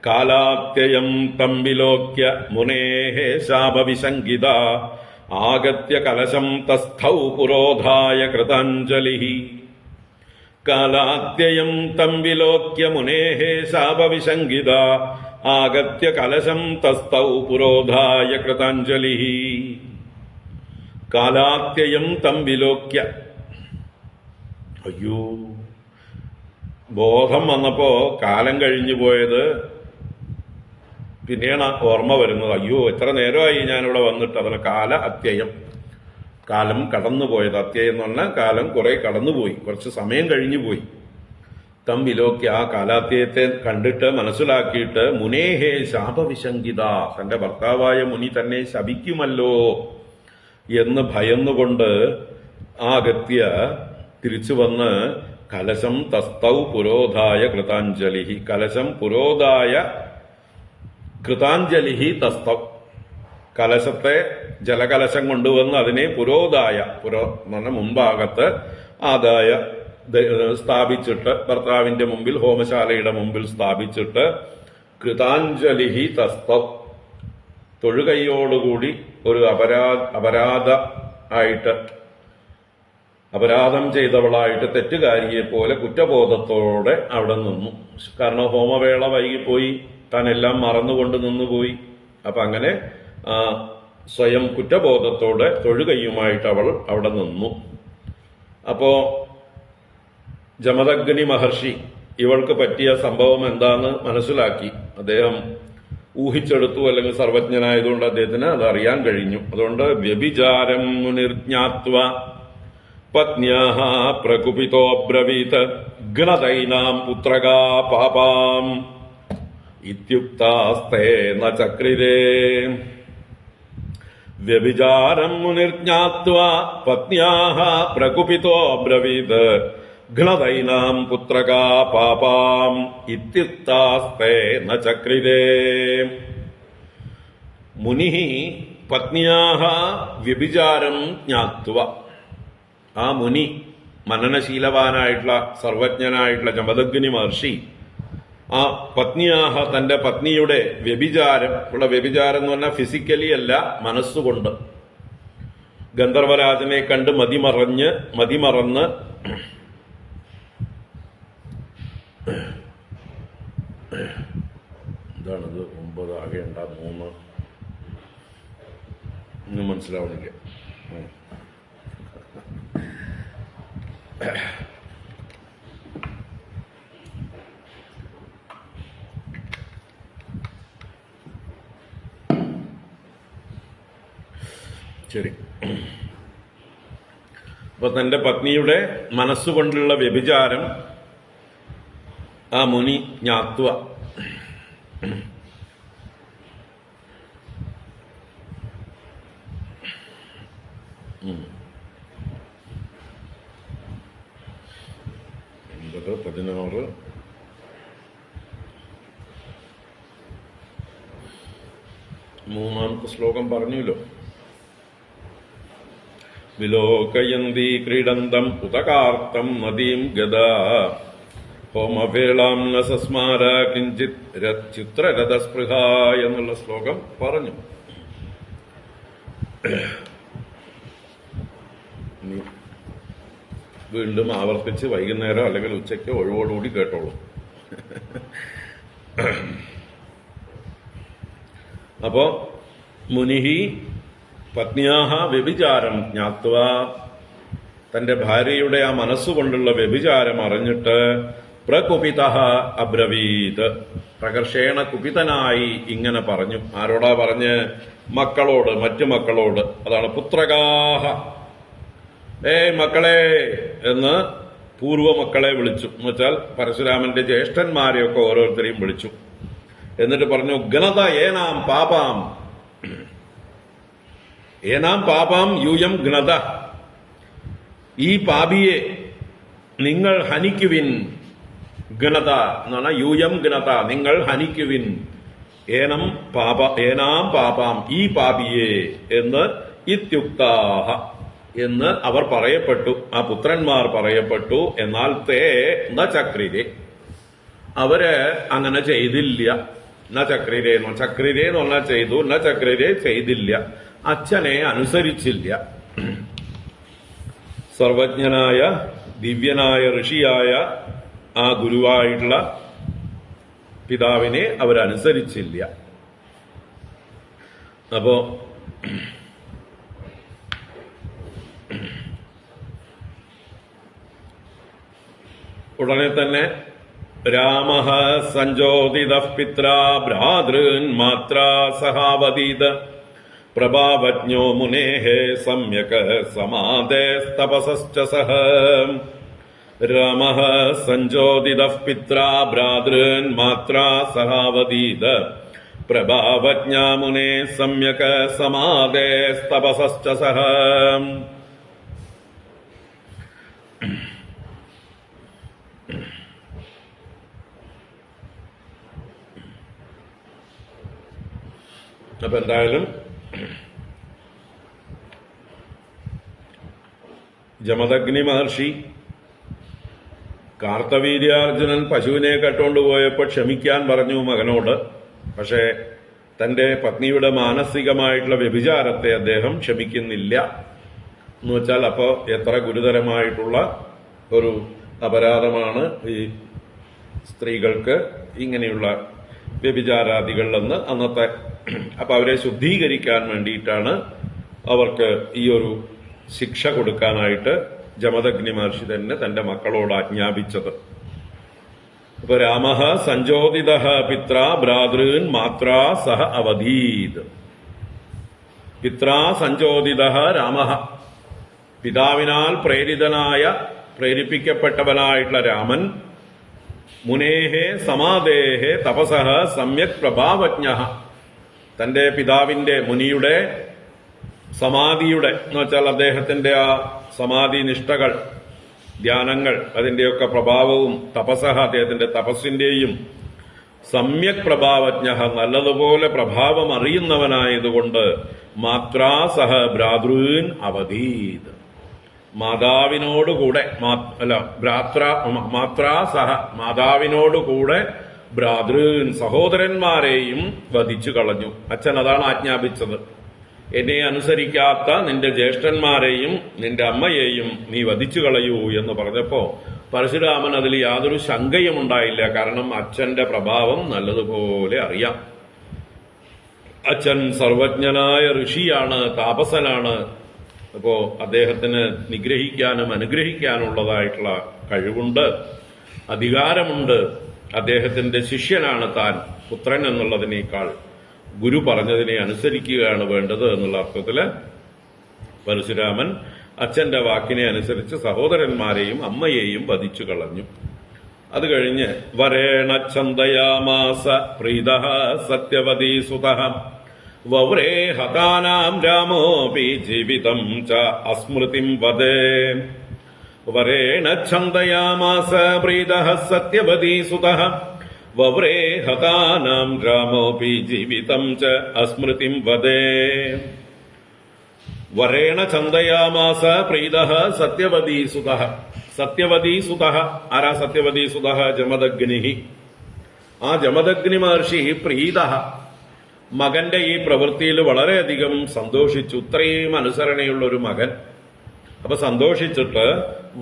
കാലാത്യയം തമ്പിലോക്യ മുനേഹേ ശാപവിശങ്കിത ആഗത്യ കലശം തസ്ഥൗ പുരോധായ കൃതാഞ്ജലി. കാലാത്യയം തമ്പിലോക്യ മുനേഹേ ശാപവിശങ്കിത ആഗത്യ കലശം തസ്ഥൗ പുരോധായ കൃതാഞ്ജലി. കാലാത്യയം തമ്പിലോക്യ, അയ്യോ, ബോധം വന്നപ്പോ കാലം കഴിഞ്ഞു പോയത് പിന്നെയാണ് ഓർമ്മ വരുന്നത്. അയ്യോ, എത്ര നേരമായി ഞാനിവിടെ വന്നിട്ട്. അതിന് കാല അത്യയം, കാലം കടന്നുപോയത്. അത്യയം എന്ന് പറഞ്ഞാൽ കാലം കുറെ കടന്നുപോയി, കുറച്ച് സമയം കഴിഞ്ഞു പോയി. തമ്പിലോക്യ, ആ കാലാത്യയത്തെ കണ്ടിട്ട് മനസ്സിലാക്കിയിട്ട് മുനേഹേ ശാപവിശങ്കിത, തന്റെ ഭർത്താവായ മുനി തന്നെ ശപിക്കുമല്ലോ എന്ന് ഭയന്നുകൊണ്ട് ആഗത്യ തിരിച്ചു വന്ന് കലശം തസ്തൗ പുരോധായ കൃതാഞ്ജലി. കലശം പുരോധായ കൃതാഞ്ജലി തസ്തൗ, കലശത്തെ ജലകലശം കൊണ്ടുവന്ന് അതിനെ പുരോധായ, എന്ന് മുമ്പാകത്ത് ആദായ സ്ഥാപിച്ചിട്ട്, ഭർത്താവിന്റെ മുമ്പിൽ ഹോമശാലയുടെ മുമ്പിൽ സ്ഥാപിച്ചിട്ട് കൃതാഞ്ജലി തസ്തൗ, തൊഴുകൈയോടുകൂടി ഒരു അപരാധം ചെയ്തവളായിട്ട്, തെറ്റുകാരിയെ പോലെ കുറ്റബോധത്തോടെ അവിടെ നിന്നു. കാരണം ഹോമവേള വൈകിപ്പോയി, താനെല്ലാം മറന്നുകൊണ്ട് നിന്നുപോയി. അപ്പൊ അങ്ങനെ സ്വയം കുറ്റബോധത്തോടെ തൊഴുകയുമായിട്ട് അവൾ അവിടെ നിന്നു. അപ്പോ ജമദഗ്നി മഹർഷി ഇവൾക്ക് പറ്റിയ സംഭവം എന്താന്ന് മനസ്സിലാക്കി. അദ്ദേഹം ഊഹിച്ചെടുത്തു, അല്ലെങ്കിൽ സർവജ്ഞനായതുകൊണ്ട് അദ്ദേഹത്തിന് അത് അറിയാൻ കഴിഞ്ഞു. അതുകൊണ്ട് വ്യഭിചാരം മുനിർജ്ഞാത്വ പത്ന്യാഹ പ്രകുപിതോ ബ്രവീത് ഗണതൈനാം പുത്രകാ പാപാം ഇത്യുക്താസ്തേന ചക്രിരേ. വ്യഭിചാരം മുനിർജ്ഞാത്വ പത്ന്യാഹ പ്രകുപിതോ ബ്രവീത് ഘ്നതൈനാം പുത്രകാ പാപാം ഇത്യുക്താസ്തേന ചക്രിരേ. മുനിഃ പത്ന്യാഹ വ്യഭിചാരം ജ്ഞാത്വ, ആ മുനി മനനശീലവാനായിട്ടുള്ള സർവജ്ഞനായിട്ടുള്ള ജമദഗ്നി മഹർഷി ആ പത്നിയാഹ, തന്റെ പത്നിയുടെ വ്യഭിചാരം, ഇവിടെ വ്യഭിചാരം എന്ന് പറഞ്ഞാൽ ഫിസിക്കലി അല്ല, മനസ്സുകൊണ്ട് ഗന്ധർവരാജനെ കണ്ട് മതിമറന്ന് എന്താണിത് 9 ആകേണ്ട 3 ഒന്നും മനസ്സിലാവണില്ല. ശരി. അപ്പൊ തന്റെ പത്നിയുടെ മനസ്സുകൊണ്ടുള്ള വ്യഭിചാരം ആ മുനി ജ്ഞാത്വ, 16 മൂന്നാമത്തെ ശ്ലോകം പറഞ്ഞല്ലോ. വിലോകയന്തി ക്രീഡന്തം ഉതകാർത്തം നദീം ഗദാ ഹോമവേളാം ന സസ്മാര കിഞ്ചിത് ചിത്രരഥസ്പൃഹ എന്നുള്ള ശ്ലോകം പറഞ്ഞു. വീണ്ടും ആവർത്തിച്ച് വൈകുന്നേരം അല്ലെങ്കിൽ ഉച്ചയ്ക്ക് ഒഴിവോടുകൂടി കേട്ടോളൂ. അപ്പോ മുനിഹി പത്നിയാഹ വ്യഭിചാരം ജ്ഞാത്വ, തന്റെ ഭാര്യയുടെ ആ മനസ്സുകൊണ്ടുള്ള വ്യഭിചാരം അറിഞ്ഞിട്ട് പ്രകുപിതഃ അബ്രവീത്, പ്രകർഷേണ കുപിതനായി ഇങ്ങനെ പറഞ്ഞു. ആരോടാ പറഞ്ഞ്? മക്കളോട്, മറ്റു മക്കളോട്. അതാണ് പുത്രകാഹ, മക്കളെ എന്ന് പൂർവ്വ മക്കളെ വിളിച്ചു. എന്നുവെച്ചാൽ പരശുരാമന്റെ ജ്യേഷ്ഠന്മാരെയൊക്കെ ഓരോരുത്തരെയും വിളിച്ചു. എന്നിട്ട് പറഞ്ഞു, ഗണത ഏനാം പാപാം, ഏനാം പാപാം യൂയം ഗ്നത, ഈ പാപിയെ നിങ്ങൾ ഹനിക്കുവിൻ. ഗണത എന്ന് പറഞ്ഞാൽ യൂയം ഗണത, നിങ്ങൾ ഹനിക്കുവിൻ. ഏനാം പാപാം, ഈ പാപിയെ എന്ന് ഇത്യുക്താഹ എന്ന് അവർ പറയപ്പെട്ടു, ആ പുത്രന്മാർ പറയപ്പെട്ടു. എന്നാൽ തേ ന ചക്രിരെ, അവര് അങ്ങനെ ചെയ്തില്ല. ന ചക്രിരെ എന്ന് പറഞ്ഞാൽ ചെയ്തു, ന ചക്രിരെ ചെയ്തില്ല, അച്ഛനെ അനുസരിച്ചില്ല. സർവജ്ഞനായ ദിവ്യനായ ഋഷിയായ ആ ഗുരുവായിട്ടുള്ള പിതാവിനെ അവരനുസരിച്ചില്ല. അപ്പോ ഉടനെ തന്നെ രാമഃ സഞ്ജോതിതഃ പിത്രാ ഭ്രാതൃൻ മാത്രാ സഹാവതീത് പ്രഭാവജ്ഞോ മുനേഃ സമ്യക് സമാദേസ്തപസശ്ച സഹ. രാമഃ സഞ്ജോതിതഃ പിത്രാ ഭ്രാതൃൻ മാത്രാ സഹാവതീത് പ്രഭാവജ്ഞാ മുനേഃ സമ്യക് സമാദേസ്തപസശ്ച സഹ. അപ്പൊ എന്തായാലും ജമദഗ്നി മഹർഷി കാർത്തവീര്യാർജുനൻ പശുവിനെ കട്ടുകൊണ്ടുപോയപ്പോൾ ക്ഷമിക്കാൻ പറഞ്ഞു മകനോട്. പക്ഷേ തന്റെ പത്നിയുടെ മാനസികമായിട്ടുള്ള വ്യഭിചാരത്തെ അദ്ദേഹം ക്ഷമിക്കുന്നില്ല. എന്ന് വെച്ചാൽ അപ്പോ എത്ര ഗുരുതരമായിട്ടുള്ള ഒരു അപരാധമാണ് ഈ സ്ത്രീകൾക്ക് ഇങ്ങനെയുള്ള വ്യഭിചാരാദികളിലെന്ന് അന്നത്തെ. അപ്പൊ അവരെ ശുദ്ധീകരിക്കാൻ വേണ്ടിയിട്ടാണ് അവർക്ക് ഈ ഒരു ശിക്ഷ കൊടുക്കാനായിട്ട് ജമദഗ്നി മഹർഷി തന്നെ തന്റെ മക്കളോട് ആജ്ഞാപിച്ചത്. അപ്പൊ രാമഃ സഞ്ജോതിതഃ പിത്രാ ഭ്രാതൃൻ മാത്രാ സഹ അവധീത്. പിത്രാ സഞ്ജോതിതഃ രാമഃ, പിതാവിനാൽ പ്രേരിപ്പിക്കപ്പെട്ടവനായിട്ടുള്ള രാമൻ, മുനേഹേ സമാദേഹേ തപസഃ സമ്യക് പ്രഭാവജ്ഞഃ, തന്റെ പിതാവിന്റെ മുനിയുടെ സമാധിയുടെ എന്ന് വെച്ചാൽ അദ്ദേഹത്തിന്റെ ആ സമാധി നിഷ്ഠകൾ, ധ്യാനങ്ങൾ, അതിന്റെയൊക്കെ പ്രഭാവവും തപസഃ, അദ്ദേഹത്തിന്റെ തപസ്സിന്റെയും സമ്യക് പ്രഭാവജ്ഞഃ, നല്ലതുപോലെ പ്രഭാവം അറിയുന്നവനായതുകൊണ്ട് മാത്രാ സഹ ഭ്രാതൃൻ അവധീത്, മാതാവിനോടുകൂടെ മാത്രാ സഹ മാതാവിനോടുകൂടെ ഭ്രാതൃൻ സഹോദരന്മാരെയും വധിച്ചു കളഞ്ഞു. അച്ഛൻ അതാണ് ആജ്ഞാപിച്ചത്. എന്നെ അനുസരിക്കാത്ത നിന്റെ ജ്യേഷ്ഠന്മാരെയും നിന്റെ അമ്മയെയും നീ വധിച്ചു കളയൂ എന്ന് പറഞ്ഞപ്പോ പരശുരാമൻ അതിൽ യാതൊരു ശങ്കയും ഉണ്ടായില്ല. കാരണം അച്ഛന്റെ പ്രഭാവം നല്ലതുപോലെ അറിയാം. അച്ഛൻ സർവജ്ഞനായ ഋഷിയാണ്, താപസനാണ്. അപ്പോ അദ്ദേഹത്തിന് നിഗ്രഹിക്കാനും അനുഗ്രഹിക്കാനുള്ളതായിട്ടുള്ള കഴിവുണ്ട്, അധികാരമുണ്ട്. അദ്ദേഹത്തിന്റെ ശിഷ്യനാണ് താൻ. പുത്രൻ എന്നുള്ളതിനേക്കാൾ ഗുരു പറഞ്ഞതിനെ അനുസരിക്കുകയാണ് വേണ്ടത് എന്നുള്ള അർത്ഥത്തില് പരശുരാമൻ അച്ഛന്റെ വാക്കിനെ അനുസരിച്ച് സഹോദരന്മാരെയും അമ്മയെയും വധിച്ചു കളഞ്ഞു. അത് കഴിഞ്ഞ് വരേണ ഛന്ദയാമാസ പ്രീതഃ സത്യവതീ സുതഃ വവ്രേ ഹതാനാം രാമോപി ജീവിതം ച അസ്മൃതിം വദേ വരേണ ഛന്ദയാമാസ പ്രീതഃ സത്യവതീ സുതഃ വവ്രേ ഹതാനാം രാമോപി ജീവിതം ച അസ്മൃതിം വദേ. വരേണ ഛന്ദയാമാസ പ്രീതഃ സത്യവതീ സുതഃ. സത്യവതീ സുതഃ ആരാ? സത്യവതീ സുതഃ ജമദഗ്നി. ആ ജമദഗ്നി മഹർഷി പ്രീതഃ മകന്റെ ഈ പ്രവൃത്തിയിൽ വളരെയധികം സന്തോഷിച്ചു. ഇത്രയും അനുസരണയുള്ള ഒരു മകൻ. അപ്പൊ സന്തോഷിച്ചിട്ട്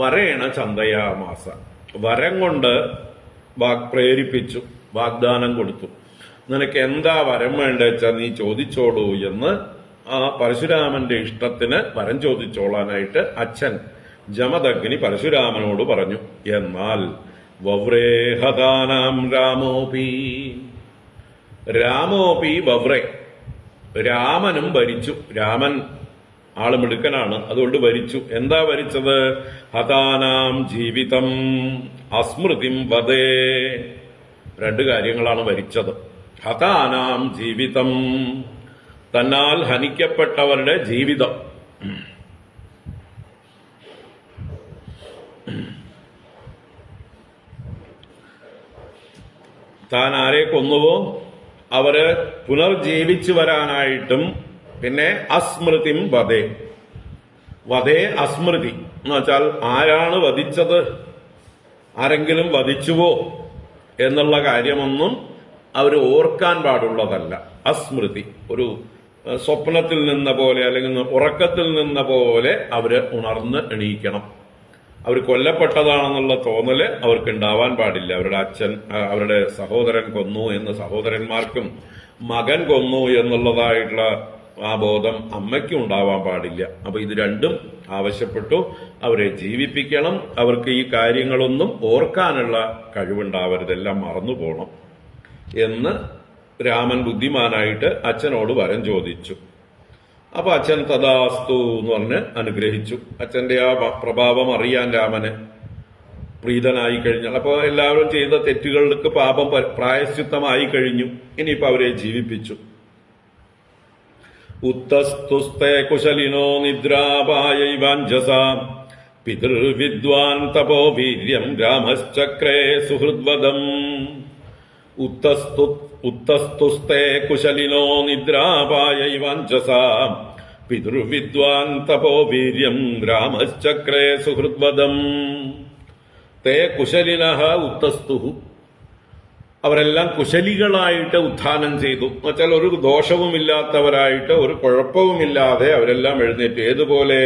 വരേണ ചന്തയാമാസ, വരം കൊണ്ട് പ്രേരിപ്പിച്ചു, വാഗ്ദാനം കൊടുത്തു. നിനക്ക് എന്താ വരം വേണ്ടെച്ചാ നീ ചോദിച്ചോളൂ എന്ന് ആ പരശുരാമന്റെ ഇഷ്ടത്തിന് വരം ചോദിച്ചോളാനായിട്ട് അച്ഛൻ ജമദഗ്നി പരശുരാമനോട് പറഞ്ഞു. എന്നാൽ വവ്രേഹതാനാം രാമോപി, രാമോപി വവ്രേ, രാമനും ഭരിച്ചു. രാമൻ ആള് മിടുക്കനാണ്, അതുകൊണ്ട് ഭരിച്ചു. എന്താ ഭരിച്ചത്? ഹതാനാം ജീവിതം അസ്മൃതിം വദേ. രണ്ട് കാര്യങ്ങളാണ് ഭരിച്ചത്. ഹതാനാം ജീവിതം, തന്നാൽ ഹനിക്കപ്പെട്ടവരുടെ ജീവിതം. താൻ ആരെ കൊന്നുവോ അവര് പുനർജീവിച്ചു വരാനായിട്ടും. പിന്നെ അസ്മൃതിം വധേ, വധേ അസ്മൃതി എന്ന് വെച്ചാൽ ആരാണ് വധിച്ചത്, ആരെങ്കിലും വധിച്ചുവോ എന്നുള്ള കാര്യമൊന്നും അവർ ഓർക്കാൻ പാടുള്ളതല്ല. അസ്മൃതി, ഒരു സ്വപ്നത്തിൽ നിന്ന പോലെ അല്ലെങ്കിൽ ഉറക്കത്തിൽ നിന്ന പോലെ അവര് ഉണർന്ന് എണീക്കണം. അവർ കൊല്ലപ്പെട്ടതാണെന്നുള്ള തോന്നല് അവർക്ക് ഉണ്ടാവാൻ പാടില്ല. അവരുടെ അച്ഛൻ, അവരുടെ സഹോദരൻ കൊന്നു എന്ന് സഹോദരന്മാർക്കും മകൻ കൊന്നു എന്നുള്ളതായിട്ടുള്ള ആ ബോധം അമ്മയ്ക്കും ഉണ്ടാവാൻ പാടില്ല. അപ്പൊ ഇത് രണ്ടും ആവശ്യപ്പെട്ടു. അവരെ ജീവിപ്പിക്കണം. അവർക്ക് ഈ കാര്യങ്ങളൊന്നും ഓർക്കാനുള്ള കഴിവുണ്ടാവരുത്, എല്ലാം മറന്നു പോകണം എന്ന് രാമൻ ബുദ്ധിമാനായിട്ട് അച്ഛനോട് വരം ചോദിച്ചു. അപ്പൊ അച്ഛൻ തഥാസ്തു എന്ന് പറഞ്ഞ് അനുഗ്രഹിച്ചു. അച്ഛന്റെ ആ പ്രഭാവം അറിയാൻ രാമന് പ്രീതനായി കഴിഞ്ഞാൽ, അപ്പൊ എല്ലാവരും ചെയ്ത തെറ്റുകൾക്ക് പാപം പ്രായശ്ചിത്തമായി കഴിഞ്ഞു. ഇനിയിപ്പോ അവരെ ജീവിപ്പിച്ചു. ഉത്തസ്തുസ്തേ കുശലിനോ നിദ്രാപായൈവാഞ്ജസ പിതൃവിദ്വാൻ തപോ വീര്യം രാമശ്ചക്രേ സുഹൃദ്വദം. ഉത്തസ്തുസ്തേ കുശലിനോ നിദ്രാപായൈവാഞ്ജസ പിതൃവിദ്വാൻ തപോ വീര്യം രാമശ്ചക്രേ സുഹൃദ്വദം. തേ കുശലിനഃ ഉത്തസ്തുഃ, അവരെല്ലാം കുശലികളായിട്ട് ഉത്ഥാനം ചെയ്തു. എന്നുവെച്ചാൽ ഒരു ദോഷവുമില്ലാത്തവരായിട്ട്, ഒരു കുഴപ്പവുമില്ലാതെ അവരെല്ലാം എഴുന്നേറ്റ്. ഏതുപോലെ?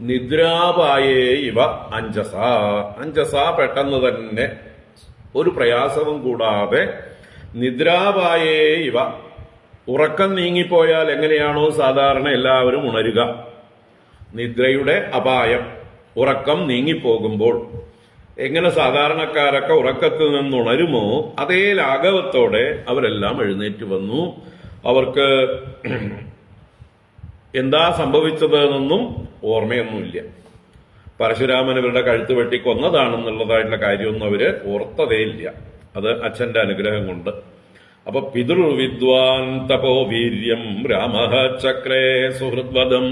നിദ്രാപായേ ഇവ അഞ്ജസ, അഞ്ജസ പെട്ടെന്ന് തന്നെ ഒരു പ്രയാസവും കൂടാതെ. നിദ്രാപായേ ഇവ, ഉറക്കം നീങ്ങിപ്പോയാൽ എങ്ങനെയാണോ സാധാരണ എല്ലാവരും ഉണരുക, നിദ്രയുടെ അപായം, ഉറക്കം നീങ്ങിപ്പോകുമ്പോൾ എങ്ങനെ സാധാരണക്കാരൊക്കെ ഉറക്കത്തിൽ നിന്നുണരുമോ അതേ ലാഘവത്തോടെ അവരെല്ലാം എഴുന്നേറ്റ് വന്നു. അവർക്ക് എന്താ സംഭവിച്ചത് എന്നൊന്നും ഓർമ്മയൊന്നുമില്ല. പരശുരാമൻ ഇവരുടെ കഴുത്ത് വെട്ടി കൊന്നതാണെന്നുള്ളതായിട്ടുള്ള കാര്യമൊന്നും അവര് ഓർത്തതേയില്ല. അത് അച്ഛന്റെ അനുഗ്രഹം കൊണ്ട്. അപ്പൊ പിതൃവിദ്വാൻ തപോ വീര്യം രാമഃ ചക്രേ സുഹൃദ്വദം.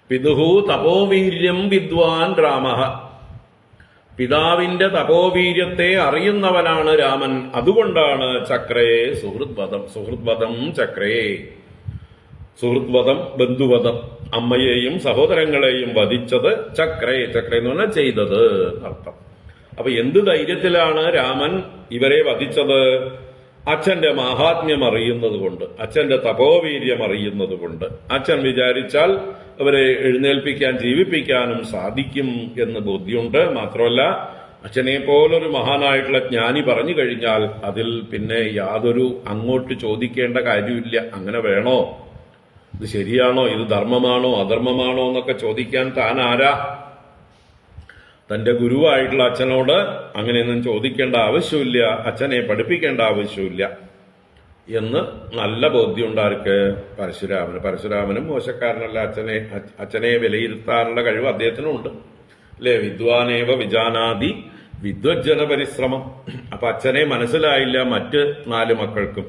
പിതുഹു തപോവീര്യം വിദ്വാൻ രാമഃ, പിതാവിന്റെ തപോവീര്യത്തെ അറിയുന്നവനാണ് രാമൻ. അതുകൊണ്ടാണ് ചക്രേ സുഹൃദ്വദം. സുഹൃദ്വദം ചക്രേ, സുഹൃദ്വദം ബന്ധുവധം, അമ്മയെയും സഹോദരങ്ങളെയും വധിച്ചത് ചക്രേ. ചക്രേ എന്ന് പറഞ്ഞാൽ ചെയ്തത് അർത്ഥം. അപ്പൊ എന്ത് ധൈര്യത്തിലാണ് രാമൻ ഇവരെ വധിച്ചത്? അച്ഛന്റെ മാഹാത്മ്യം അറിയുന്നത് കൊണ്ട്, അച്ഛന്റെ തപോവീര്യം അറിയുന്നത് കൊണ്ട്. അച്ഛൻ വിചാരിച്ചാൽ അവരെ എഴുന്നേൽപ്പിക്കാൻ, ജീവിപ്പിക്കാനും സാധിക്കും എന്ന് ബോധ്യമുണ്ട്. മാത്രമല്ല അച്ഛനെ പോലൊരു മഹാനായിട്ടുള്ള ജ്ഞാനി പറഞ്ഞു കഴിഞ്ഞാൽ അതിൽ പിന്നെ യാതൊരു അങ്ങോട്ട് ചോദിക്കേണ്ട കാര്യമില്ല. അങ്ങനെ വേണോ, ഇത് ശരിയാണോ, ഇത് ധർമ്മമാണോ അധർമ്മമാണോ എന്നൊക്കെ ചോദിക്കാൻ താൻ ആരാ? തന്റെ ഗുരുവായിട്ടുള്ള അച്ഛനോട് അങ്ങനെയൊന്നും ചോദിക്കേണ്ട ആവശ്യമില്ല, അച്ഛനെ പഠിപ്പിക്കേണ്ട ആവശ്യമില്ല എന്ന് നല്ല ബോധ്യമുണ്ടാർക്ക്? പരശുരാമന്. പരശുരാമനും മോശക്കാരനല്ല. അച്ഛനെ വിലയിരുത്താനുള്ള കഴിവ് അദ്ദേഹത്തിനുണ്ട്, അല്ലെ? വിദ്വാനേവ വിജാനാതി വിദ്വജ്ജന പരിശ്രമം. അപ്പൊ അച്ഛനെ മനസ്സിലായില്ല മറ്റ് 4 മക്കൾക്കും.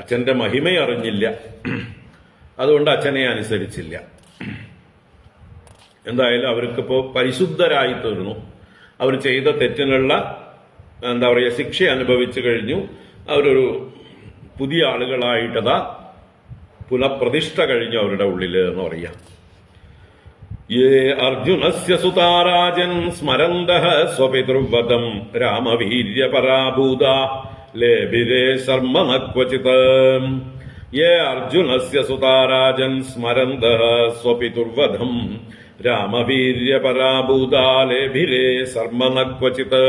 അച്ഛന്റെ മഹിമയറിഞ്ഞില്ല, അതുകൊണ്ട് അച്ഛനെ അനുസരിച്ചില്ല. എന്തായാലും അവർക്കിപ്പോ പരിശുദ്ധരായി തീർന്നു. അവർ ചെയ്ത തെറ്റിനുള്ള ശിക്ഷ അനുഭവിച്ചു കഴിഞ്ഞു. അവരൊരു പുതിയ ആളുകളായിട്ടതാ പുനഃപ്രതിഷ്ഠ കഴിഞ്ഞു അവരുടെ ഉള്ളില് എന്ന് പറയാം. യേ അർജുനസ്യ സുതാരാജൻ സ്മരന്തഃ സ്വപിതൃവദം രാമവീര്യപരാഭൂത ലേഭിരേ ശർമ്മ ന ക്വചിത്. യേ അർജുനസ്യ സുതാരാജൻ സ്മരന്തഃ സ്വപിതൃവദം രാമവീര്യപരാഭൂത ലേഭിരേ ശർമ്മ ന ക്വചിത്.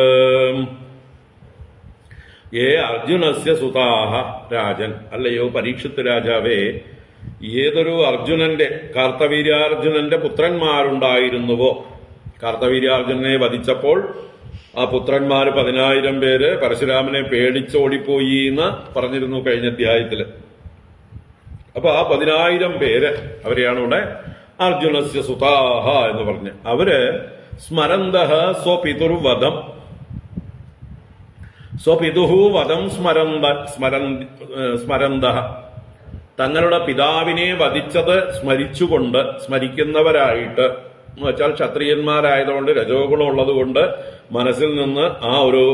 യേ അർജുനസ്യ സുതാഹ രാജൻ, അല്ലയോ പരീക്ഷിത്ത് രാജാവേ, ഏതൊരു അർജുനന്റെ കാർത്തവീര്യാർജുനന്റെ പുത്രന്മാരുണ്ടായിരുന്നുവോ, കാർത്തവീര്യാർജുനനെ വധിച്ചപ്പോൾ ആ പുത്രന്മാര് 10,000 പേര് പരശുരാമനെ പേടിച്ചോടിപ്പോയി എന്ന് പറഞ്ഞിരുന്നു കഴിഞ്ഞ അധ്യായത്തില്. അപ്പൊ ആ 10,000 പേര് അവരെയാണ് ഇവിടെ അർജുനസ്യ സുതാഹ എന്ന് പറഞ്ഞ്. അവര് സ്മരന്തഃ സ്വപിതുർവധം, സ്വപിതുഹു വധം സ്മരന്തഃ, തങ്ങളുടെ പിതാവിനെ വധിച്ചത് സ്മരിക്കുന്നവരായിട്ട്, എന്ന് വെച്ചാൽ ക്ഷത്രിയന്മാരായതുകൊണ്ട് രജോഗുണം ഉള്ളത് കൊണ്ട് മനസ്സിൽ നിന്ന് ആ ഒരു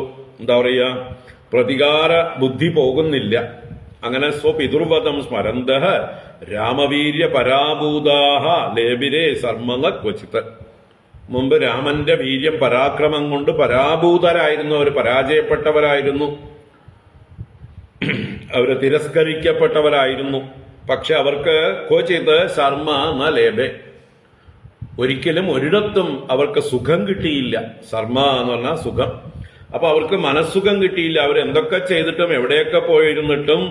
പ്രതികാര ബുദ്ധി പോകുന്നില്ല. അങ്ങനെ സ്വപിതുർവധം സ്മരന്തഃ രാമവീര്യ പരാഭൂതാഹ ലേബിരേ ശർമ്മ ന ക്വചിത്. മുമ്പ് രാമന്റെ വീര്യം പരാക്രമം കൊണ്ട് പരാഭൂതരായിരുന്നു, അവർ പരാജയപ്പെട്ടവരായിരുന്നു, അവര് തിരസ്കരിക്കപ്പെട്ടവരായിരുന്നു. പക്ഷെ അവർക്ക് ക്വചിത് ശർമ്മ ന ലേബെ, ഒരിക്കലും ഒരിടത്തും അവർക്ക് സുഖം കിട്ടിയില്ല. ശർമ്മ എന്ന് പറഞ്ഞാൽ സുഖം. അപ്പൊ അവർക്ക് മനസ്സുഖം കിട്ടിയില്ല. അവരെന്തൊക്കെ ചെയ്തിട്ടും എവിടെയൊക്കെ പോയിരുന്നിട്ടും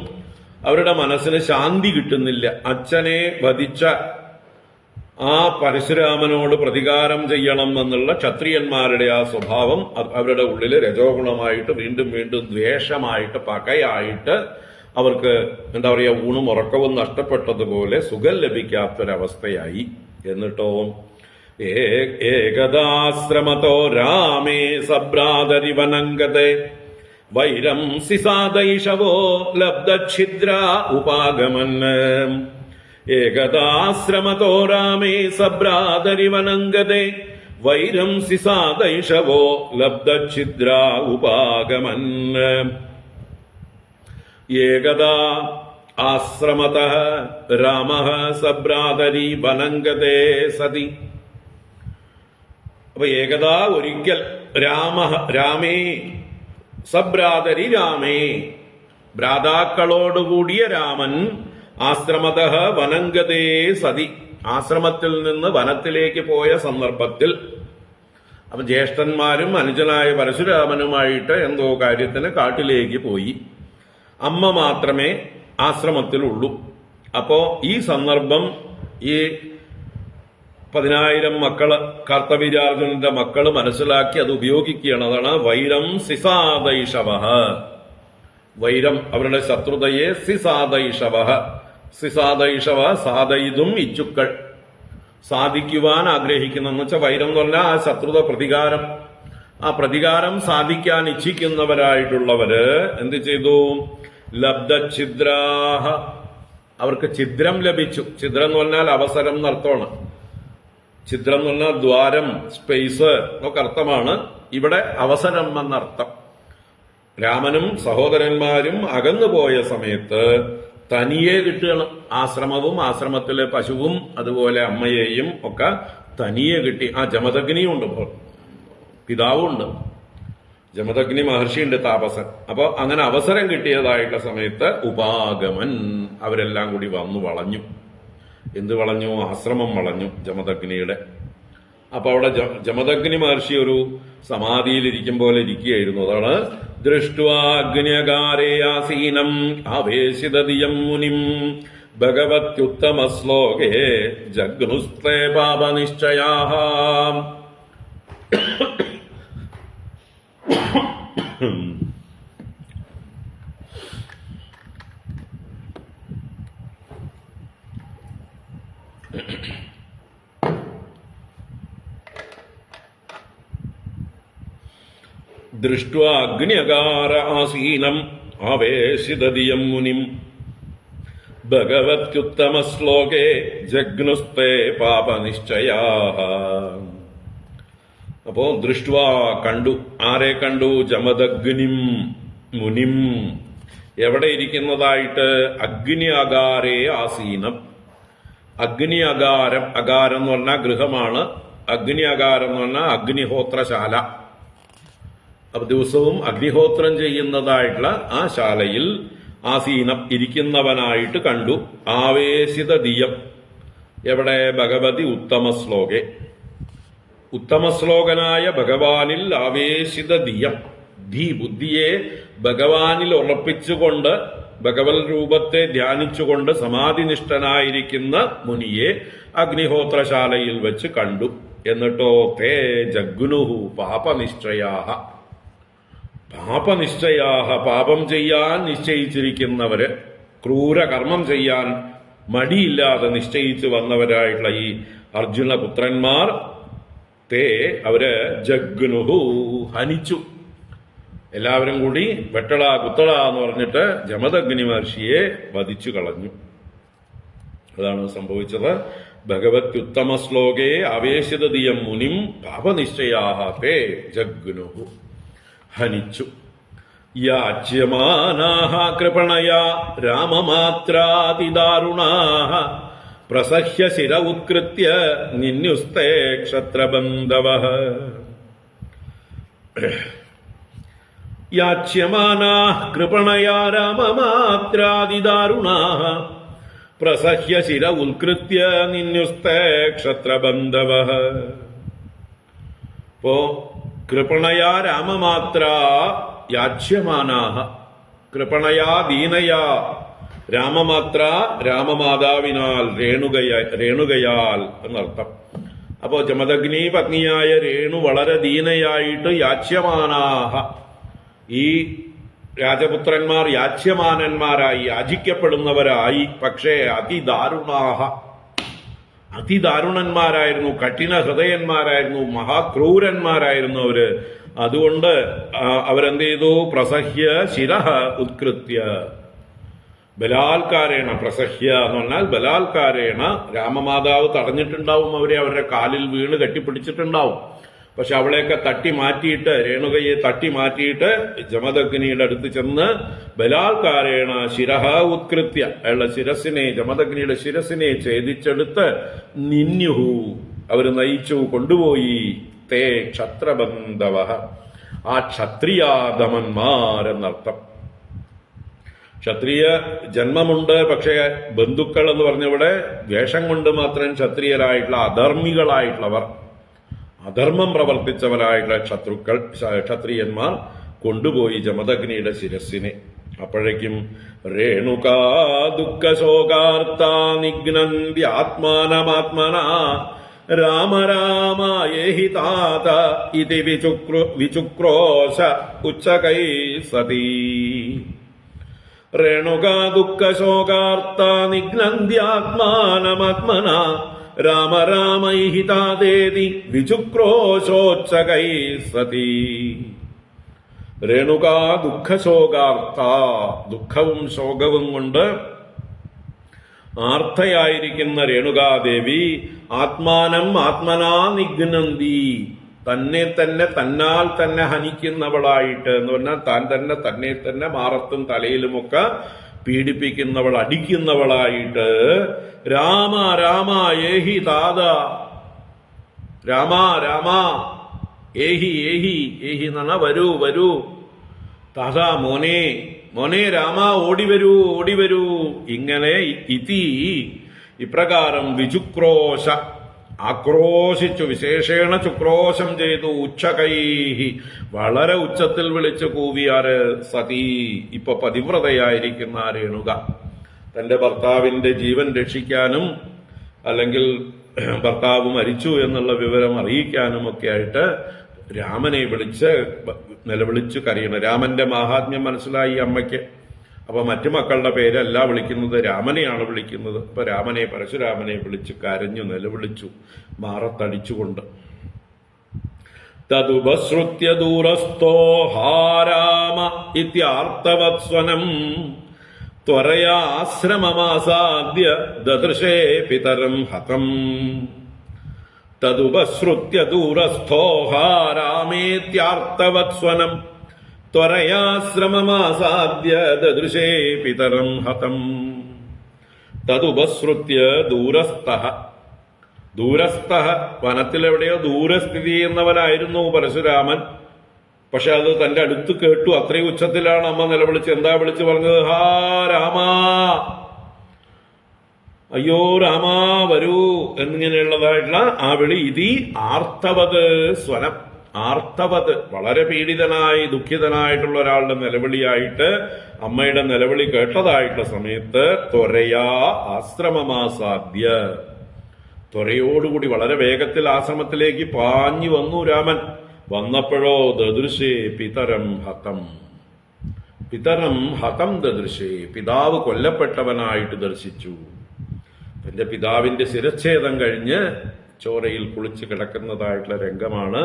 അവരുടെ മനസ്സിന് ശാന്തി കിട്ടുന്നില്ല. അച്ഛനെ വധിച്ച ആ പരശുരാമനോട് പ്രതികാരം ചെയ്യണം എന്നുള്ള ക്ഷത്രിയന്മാരുടെ ആ സ്വഭാവം അവരുടെ ഉള്ളില് രജോഗുണമായിട്ട് വീണ്ടും വീണ്ടും ദ്വേഷമായിട്ട് പകയായിട്ട് അവർക്ക് ഊണും ഉറക്കവും നഷ്ടപ്പെട്ടതുപോലെ സുഖം ലഭിക്കാത്തൊരവസ്ഥയായി. എന്നിട്ടോ ഏകദാശ്രമതോ രാമേ സഭ്രാതരിവനംഗതേ വൈരം സിസാദൈഷവോ ലബ്ധഛിദ്ര ഉപാഗമൻ. ഏകദാശ്രമതോ രാമേ സഭ്രാതരിവനംഗതേ വൈരം സിസാദൈഷവോ ലബ്ധഛിദ്ര ഉപാഗമൻ. ഏകദാ ആശ്രമതഃ രാമഃ സഭ്രാതരി വനംഗതേ സതി. അപ്പൊ ഏകദാ ഒരിക്കൽ രാമേ സഭ്രാതരി രാമേ, ഭ്രാതാക്കളോടുകൂടിയ രാമൻ ആശ്രമതഃ വനംഗതേ സതി, ആശ്രമത്തിൽ നിന്ന് വനത്തിലേക്ക് പോയ സന്ദർഭത്തിൽ, അപ്പൊ ജ്യേഷ്ഠന്മാരും അനുജനായ പരശുരാമനുമായിട്ട് എന്തോ കാര്യത്തിന് കാട്ടിലേക്ക് പോയി. അമ്മ മാത്രമേ ആശ്രമത്തിലുള്ളൂ. അപ്പോ ഈ സന്ദർഭം ഈ 10,000 മക്കള്, കാർത്തവീര്യാർജുനന്റെ മക്കള് മനസ്സിലാക്കി അത് ഉപയോഗിക്കുകയാണ്. അതാണ് വൈരം സിസാദൈഷവഃ. വൈരം അവരുടെ ശത്രുതയെ സിസാദൈഷവഃ, സിസാദൈഷവ സാധയിതും ഇച്ഛുക്കൾ, സാധിക്കുവാൻ ആഗ്രഹിക്കുന്നെന്ന് വെച്ചാൽ വൈരം എന്ന് പറഞ്ഞാൽ ആ ശത്രുത, പ്രതികാരം. ആ പ്രതികാരം സാധിക്കാൻ ഇച്ഛിക്കുന്നവരായിട്ടുള്ളവര് എന്ത് ചെയ്തു? ലബ്ധഛിദ്രാഹ, അവർക്ക് ഛിദ്രം ലഭിച്ചു. ഛിദ്രം എന്ന് പറഞ്ഞാൽ അവസരം എന്നർത്ഥമാണ്. ഛിദ്രം എന്ന് പറഞ്ഞാൽ ദ്വാരം, സ്പേസ് എന്നൊക്കെ അർത്ഥമാണ്. ഇവിടെ അവസരം എന്നർത്ഥം. രാമനും സഹോദരന്മാരും അകന്നുപോയ സമയത്ത് തനിയെ കിട്ടുകയാണ്. ആശ്രമവും ആശ്രമത്തിലെ പശുവും അതുപോലെ അമ്മയെയും ഒക്കെ തനിയെ കിട്ടി. ആ ജമദഗ്നിയും ഉണ്ട്, പിതാവുണ്ട്, ജമദഗ്നി മഹർഷിയുണ്ട്, താപസൻ. അപ്പൊ അങ്ങനെ അവസരം കിട്ടിയതായിട്ടുള്ള സമയത്ത് ഉപാഗമൻ, അവരെല്ലാം കൂടി വന്നു വളഞ്ഞു. എന്ത് വളഞ്ഞു? ആശ്രമം വളഞ്ഞു ജമദഗ്നിയുടെ. അപ്പൊ അവിടെ ജമദഗ്നി മഹർഷി ഒരു സമാധിയിലിരിക്കും പോലെ ഇരിക്കുകയായിരുന്നു. അതാണ് ദൃഷ്ട്വാഗ്ന്യകാരേ ആസീനം ആവേശിതദിയം മുനിം ഭഗവത്യുത്തമ ശ്ലോകേ ജഗ്നുസ്തേ പാപനിശ്ചയാഃ. ദൃഷ്ട്വാ അഗ്ന്യകാര ആസീനം ആവേശിതദിയം മുനിം ഭഗവത്യുത്തമശ്ലോകേ ജഗ്നുസ്തേ പാപനിശ്ചയാഃ. അപ്പോ ദൃഷ്ട്വാ കണ്ടു. ആരെ കണ്ടു? ജമദഗ്നിം മുനിം. എവിടെ ഇരിക്കുന്നതായിട്ട്? അഗ്നി അകാരേ ആസീനം. അഗ്നി അകാരം, അകാരം എന്ന് പറഞ്ഞാൽ ഗൃഹമാണ്. അഗ്നി അകാരം എന്ന് പറഞ്ഞാൽ അഗ്നിഹോത്രശാല. അപ്പൊ ദിവസവും അഗ്നിഹോത്രം ചെയ്യുന്നതായിട്ടുള്ള ആ ശാലയിൽ ആസീനം ഇരിക്കുന്നവനായിട്ട് കണ്ടു. ആവേശിത ദിയം. എവിടെ? ഭഗവതി ഉത്തമശ്ലോകെ. ഉത്തമശ്ലോകനായ ഭഗവാനിൽ ആവേശിത ദിയം. ധീ, ബുദ്ധിയെ ഭഗവാനിൽ ഉറപ്പിച്ചുകൊണ്ട് ഭഗവത് രൂപത്തെ ധ്യാനിച്ചുകൊണ്ട് സമാധിനിഷ്ഠനായിരിക്കുന്ന മുനിയെ അഗ്നിഹോത്രശാലയിൽ വെച്ച് കണ്ടു. എന്നിട്ടോ തേ ജഗ്നുഹു പാപനിശ്ചയാഃ. പാപനിശ്ചയാഃ, പാപം ചെയ്യാൻ നിശ്ചയിച്ചിരിക്കുന്നവര്, ക്രൂരകർമ്മം ചെയ്യാൻ മടിയില്ലാതെ നിശ്ചയിച്ചു വന്നവരായിട്ടുള്ള ഈ അർജുനപുത്രന്മാർ തേ, അവര് ജഗ്നുഹു, ഹനിച്ചു. എല്ലാവരും കൂടി വെട്ടള കുത്തള എന്ന് പറഞ്ഞിട്ട് ജമദഗ്നി മഹർഷിയെ വധിച്ചു കളഞ്ഞു. അതാണ് സംഭവിച്ചത്. ഭഗവത്യുത്തമശ്ലോകേ ആവേശിതദിയം മുനിം പാപനിശ്ചയാഃ തേ ജഗ്നുഹു, ഹനിച്ചു. യാച്യമാനാഃ കൃപണയാ രാമമാത്രാതിദാരുണാഃ പ്രസഹ്യ ശിര ഉത്കൃത്യ നിന്യുസ്തേ ക്ഷത്രബന്ധവഃ. യാച്യമാനാഃ കൃപണയാ രാമമാത്രാതിദാരുണാഃ പ്രസഹ്യ ശിര ഉത്കൃത്യ നിന്യുസ്തേ ക്ഷത്രബന്ധവഃ. അപ്പോ കൃപണയാ രാമമാത്ര യാച്യമാനാഃ, കൃപണയാ ദീനയാ രാമമാത്ര, രാമമാതാവിനാൽ, രേണുകയാൽ എന്നർത്ഥം. അപ്പോ ജമദഗ്നി പത്നിയായ രേണു വളരെ ദീനയായിട്ട് യാച്യമാനാഹ, ഈ രാജപുത്രന്മാർ യാച്യമാനന്മാരായി, യാചിക്കപ്പെടുന്നവരായി. പക്ഷേ അതിദാരുണാഹ, അതിദാരുണന്മാരായിരുന്നു, കഠിന ഹൃദയന്മാരായിരുന്നു, മഹാക്രൂരന്മാരായിരുന്നു അവര്. അതുകൊണ്ട് അവരെന്ത് ചെയ്തു? പ്രസഹ്യ ശിരഃ ഉത്കൃത്യ, ബലാൽക്കാരേണ, പ്രസഹ്യ എന്ന് പറഞ്ഞാൽ ബലാൽക്കാരേണ, രാമമാതാവ് തടഞ്ഞിട്ടുണ്ടാവും അവരെ, അവരുടെ കാലിൽ വീണ് കെട്ടിപ്പിടിച്ചിട്ടുണ്ടാവും. പക്ഷെ അവളെയൊക്കെ തട്ടി മാറ്റിയിട്ട്, രേണുകയെ തട്ടി മാറ്റിയിട്ട് ജമദഗ്നിയുടെ അടുത്ത് ചെന്ന് ബലാൽക്കാരേണ ശിരഃ ഉത്കൃത്യ, അയാളുടെ ശിരസിനെ, ജമദഗ്നിയുടെ ശിരസിനെ ഛേദിച്ചെടുത്ത് നിന്യുഹു, അവര് നയിച്ചു, കൊണ്ടുപോയി. തേ ക്ഷത്രബന്ധവഃ, ആ ക്ഷത്രിയാധമന്മാരെന്നർത്ഥം. ക്ഷത്രിയ ജന്മമുണ്ട്, പക്ഷേ ബന്ധുക്കൾ എന്ന് പറഞ്ഞവിടെ വേഷം കൊണ്ട് മാത്രം ക്ഷത്രിയരായിട്ടുള്ള അധർമ്മികളായിട്ടുള്ളവർ, അധർമ്മം പ്രവർത്തിച്ചവരായിട്ടുള്ള ക്ഷത്രിയന്മാർ കൊണ്ടുപോയി ജമദഗ്നിയുടെ ശിരസിനെ. അപ്പോഴേക്കും രേണുകാ ദുഃഖശോകാർത്ത നിഘ്നന്തി ആത്മാനമാത്മന രാമ രാമ യേഹി താത ഇതി വിചുക്രോശ ഉച്ചകൈ സതി. രേണുകാ ദുഃഖശോകാർത്ത നിഘ്നന്ത്യാത്മാനമാത്മന രാമ രാമൈഹി താതേതി വിചുക്രോശോച്ചകൈ സതി. രേണുകാ ദുഃഖശോകാർത്ത, ദുഃഖവും ശോകവും കൊണ്ട് ആർത്തയായിരിക്കുന്ന രേണുകാദേവി ആത്മാനം ആത്മനാ നിഘ്നന്തി, തന്നെ തന്നെ തന്നാൽ തന്നെ ഹനിക്കുന്നവളായിട്ട്, എന്ന് പറഞ്ഞാൽ താൻ തന്നെ തന്നെ തന്നെ മാറത്തും തലയിലുമൊക്കെ പീഡിപ്പിക്കുന്നവൾ, അടിക്കുന്നവളായിട്ട്. രാമ രാമ ഏഹി താത, രാമ രാമ ഏഹി ഏഹി, ഏഹി എന്ന് പറഞ്ഞാൽ വരൂ വരൂ, താത മോനെ മോനെ, രാമ ഓടിവരൂ ഓടിവരൂ. ഇങ്ങനെ ഇതി, ഇപ്രകാരം വിചുക്രോശ, ആക്രോശിച്ചു, വിശേഷേണ ചുക്രോശം ചെയ്തു, ഉച്ചകൈഹി, വളരെ ഉച്ചത്തിൽ വിളിച്ചു കൂവിയാറ്. സതി, ഇപ്പൊ പതിവ്രതയായിരിക്കുന്ന രേണുക തന്റെ ഭർത്താവിന്റെ ജീവൻ രക്ഷിക്കാനും അല്ലെങ്കിൽ ഭർത്താവ് മരിച്ചു എന്നുള്ള വിവരം അറിയിക്കാനും ഒക്കെ ആയിട്ട് രാമനെ വിളിച്ച് നിലവിളിച്ചു കരയണം. രാമന്റെ മാഹാത്മ്യം മനസ്സിലായി അമ്മയ്ക്ക്. അപ്പൊ മറ്റു മക്കളുടെ പേരല്ല വിളിക്കുന്നത്, രാമനെയാണ് വിളിക്കുന്നത്. അപ്പൊ രാമനെ, പരശുരാമനെ വിളിച്ച് കരഞ്ഞു നിലവിളിച്ചു, മാറത്തടിച്ചുകൊണ്ട്. തദുപസൃത്യ ദൂരസ്ഥോ ഹാ രാമ ഇത്യാർത്തവത്സ്വനം ത്വരയാ ആശ്രമമാസാദ്യ ദദൃശേ പിതരം ഹതം തദുപശ്രുത്യ ദൂരസ്ഥോഹാരാമേത്യാർത്തവത്സ്വനം ത്വരയാശ്രമമാസാദ്യ ദദൃശേ പിതരം ഹതം തദുപശ്രുത്യ ദൂരസ്ഥഃ വനത്തിലെവിടെയോ ദൂരസ്ഥിതി ചെയ്യുന്നവനായിരുന്നു പരശുരാമൻ. പക്ഷെ അത് തന്റെ അടുത്ത് കേട്ടു. അത്രയും ഉച്ചത്തിലാണ് അമ്മ നിലവിളിച്ച്. എന്താ വിളിച്ചു പറഞ്ഞത്? ഹാ രാമാ, അയ്യോ രാമാ വരൂ എന്നിങ്ങനെയുള്ളതായിട്ടുള്ള ആ വിളി. ഇതി ആർത്തവത് സ്വനം. ആർത്തവത് വളരെ പീഡിതനായി ദുഃഖിതനായിട്ടുള്ള ഒരാളുടെ നിലവിളിയായിട്ട് അമ്മയുടെ നിലവിളി കേട്ടതായിട്ടുള്ള സമയത്ത് ത്വരയാ ആശ്രമമാസാദ്യ, ത്വരയോടുകൂടി വളരെ വേഗത്തിൽ ആശ്രമത്തിലേക്ക് പാഞ്ഞു വന്നു രാമൻ. വന്നപ്പോഴോ ദദൃശേ പിതരം ഹതം, പിതരം ഹതം ദദൃശേ, പിതാവ് കൊല്ലപ്പെട്ടവനായിട്ട് ദർശിച്ചു. തന്റെ പിതാവിന്റെ ശിരച്ഛേദം കഴിഞ്ഞ് ചോരയിൽ കുളിച്ച് കിടക്കുന്നതായിട്ടുള്ള രംഗമാണ്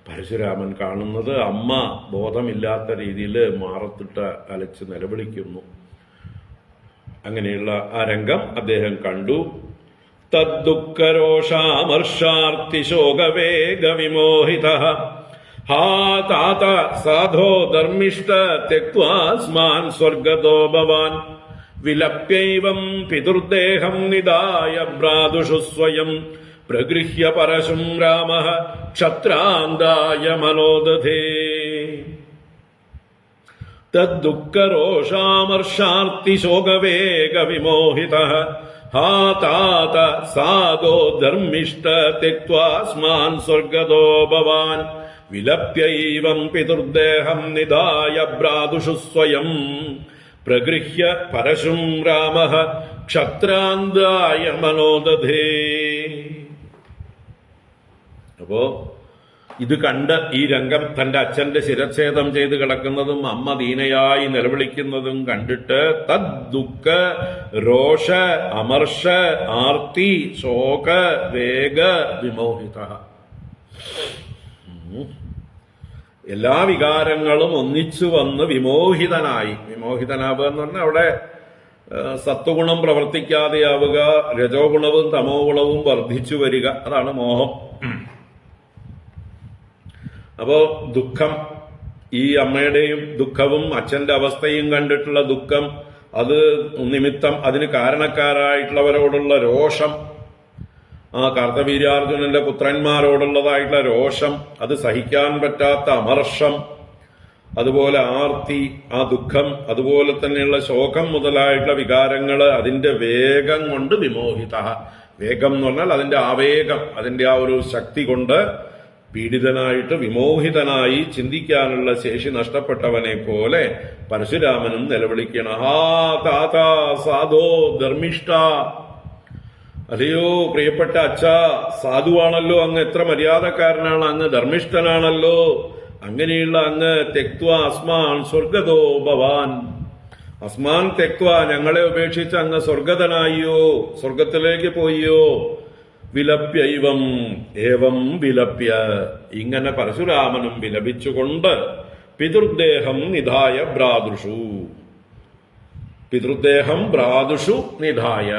പരശുരാമൻ കാണുന്നത്. അമ്മ ബോധമില്ലാത്ത രീതിയിൽ മാറത്തിട്ട് അലച്ച് നിലവിളിക്കുന്നു. അങ്ങനെയുള്ള ആ രംഗം അദ്ദേഹം കണ്ടു. തദ്ദുഃഖരോഷാമർഷാർത്തിശോകവേഗവിമോഹിതഃ ഹാ താത സാധോ ധർമ്മിഷ്ഠ ത്യക്ത്വാ സ്മാൻ സ്വർഗതോ ഭവാൻ വിലപ്യൈവം പിതൃദേഹം നിദായ ഭ്രാതുഷു സ്വയം പ്രഗൃഹ്യ പരശും രാമഃ ക്ഷത്രാന്തായ മനോദധേ. തദ്ദുഃഖരോഷാമർഷാർത്തിശോകവേഗവിമോഹിതഃ ഹാ താത സാധോ ധർമ്മിഷ്ഠ ത്യക്ത്വാ സ്മാൻ സ്വർഗതോ ഭവാൻ വിലപ്യൈവം പിതൃദേഹം നിദായ ഭ്രാതുഷു സ്വയം പ്രഗൃഹ്യ പരശും രാമഃ ക്ഷത്രാന്തായ മനോദധേ. അപ്പോ ഇത് കണ്ട് ഈ രംഗം തന്റെ അച്ഛന്റെ ശിരച്ഛേദം ചെയ്ത് കിടക്കുന്നതും അമ്മ ദീനയായി നിലവിളിക്കുന്നതും കണ്ടിട്ട് തദ്ദുഃഖ രോഷ അമർഷ ആർത്തി ശോക വേഗ വിമോഹിത, എല്ലാ വികാരങ്ങളും ഒന്നിച്ചു വന്ന് വിമോഹിതനായി. വിമോഹിതനാവുക എന്ന് പറഞ്ഞാൽ അവിടെ സത്വഗുണം പ്രവർത്തിക്കാതെയാവുക, രജോ ഗുണവും തമോ ഗുണവും വർദ്ധിച്ചു വരിക, അതാണ് മോഹം. അപ്പോ ദുഃഖം, ഈ അമ്മയുടെയും ദുഃഖവും അച്ഛന്റെ അവസ്ഥയും കണ്ടിട്ടുള്ള ദുഃഖം, അത് നിമിത്തം അതിന് കാരണക്കാരായിട്ടുള്ളവരോടുള്ള രോഷം, ആ കാർത്തവീര്യാർജുനന്റെ പുത്രന്മാരോടുള്ളതായിട്ടുള്ള രോഷം, അത് സഹിക്കാൻ പറ്റാത്ത അമർഷം, അതുപോലെ ആർത്തി, ആ ദുഃഖം, അതുപോലെ തന്നെയുള്ള ശോകം മുതലായിട്ടുള്ള വികാരങ്ങള് അതിന്റെ വേഗം കൊണ്ട് വിമോഹിത. വേഗം എന്ന് പറഞ്ഞാൽ അതിന്റെ ആവേഗം, അതിന്റെ ആ ഒരു ശക്തി കൊണ്ട് പീഡിതനായിട്ട് വിമോഹിതനായി ചിന്തിക്കാനുള്ള ശേഷി നഷ്ടപ്പെട്ടവനെ പോലെ പരശുരാമനും നിലവിളിക്കണം. ഹാ താത സാധോ ധർമ്മിഷ്ഠ, അല്ലയോ പ്രിയപ്പെട്ട അച്ഛ, സാധുവാണല്ലോ അങ്ങ്, എത്ര മര്യാദക്കാരനാണ് അങ്ങ്, ധർമ്മിഷ്ഠനാണല്ലോ, അങ്ങനെയുള്ള അങ്ങ് തെക്ത്വാ അസ്മാൻ സ്വർഗതോ ഭവാൻ, അസ്മാൻ തെക്ത്വാ ഞങ്ങളെ ഉപേക്ഷിച്ച് അങ്ങ് സ്വർഗതനായോ, സ്വർഗത്തിലേക്ക് പോയോ. വിലപ്യൈവം ഏവം വിലപ്യ, ഇങ്ങനെ പരശുരാമനും വിലപിച്ചുകൊണ്ട് പിതൃദേഹം നിധായ ഭ്രാതുഷു, പിതൃദേഹം ഭ്രാതുഷു നിധായ,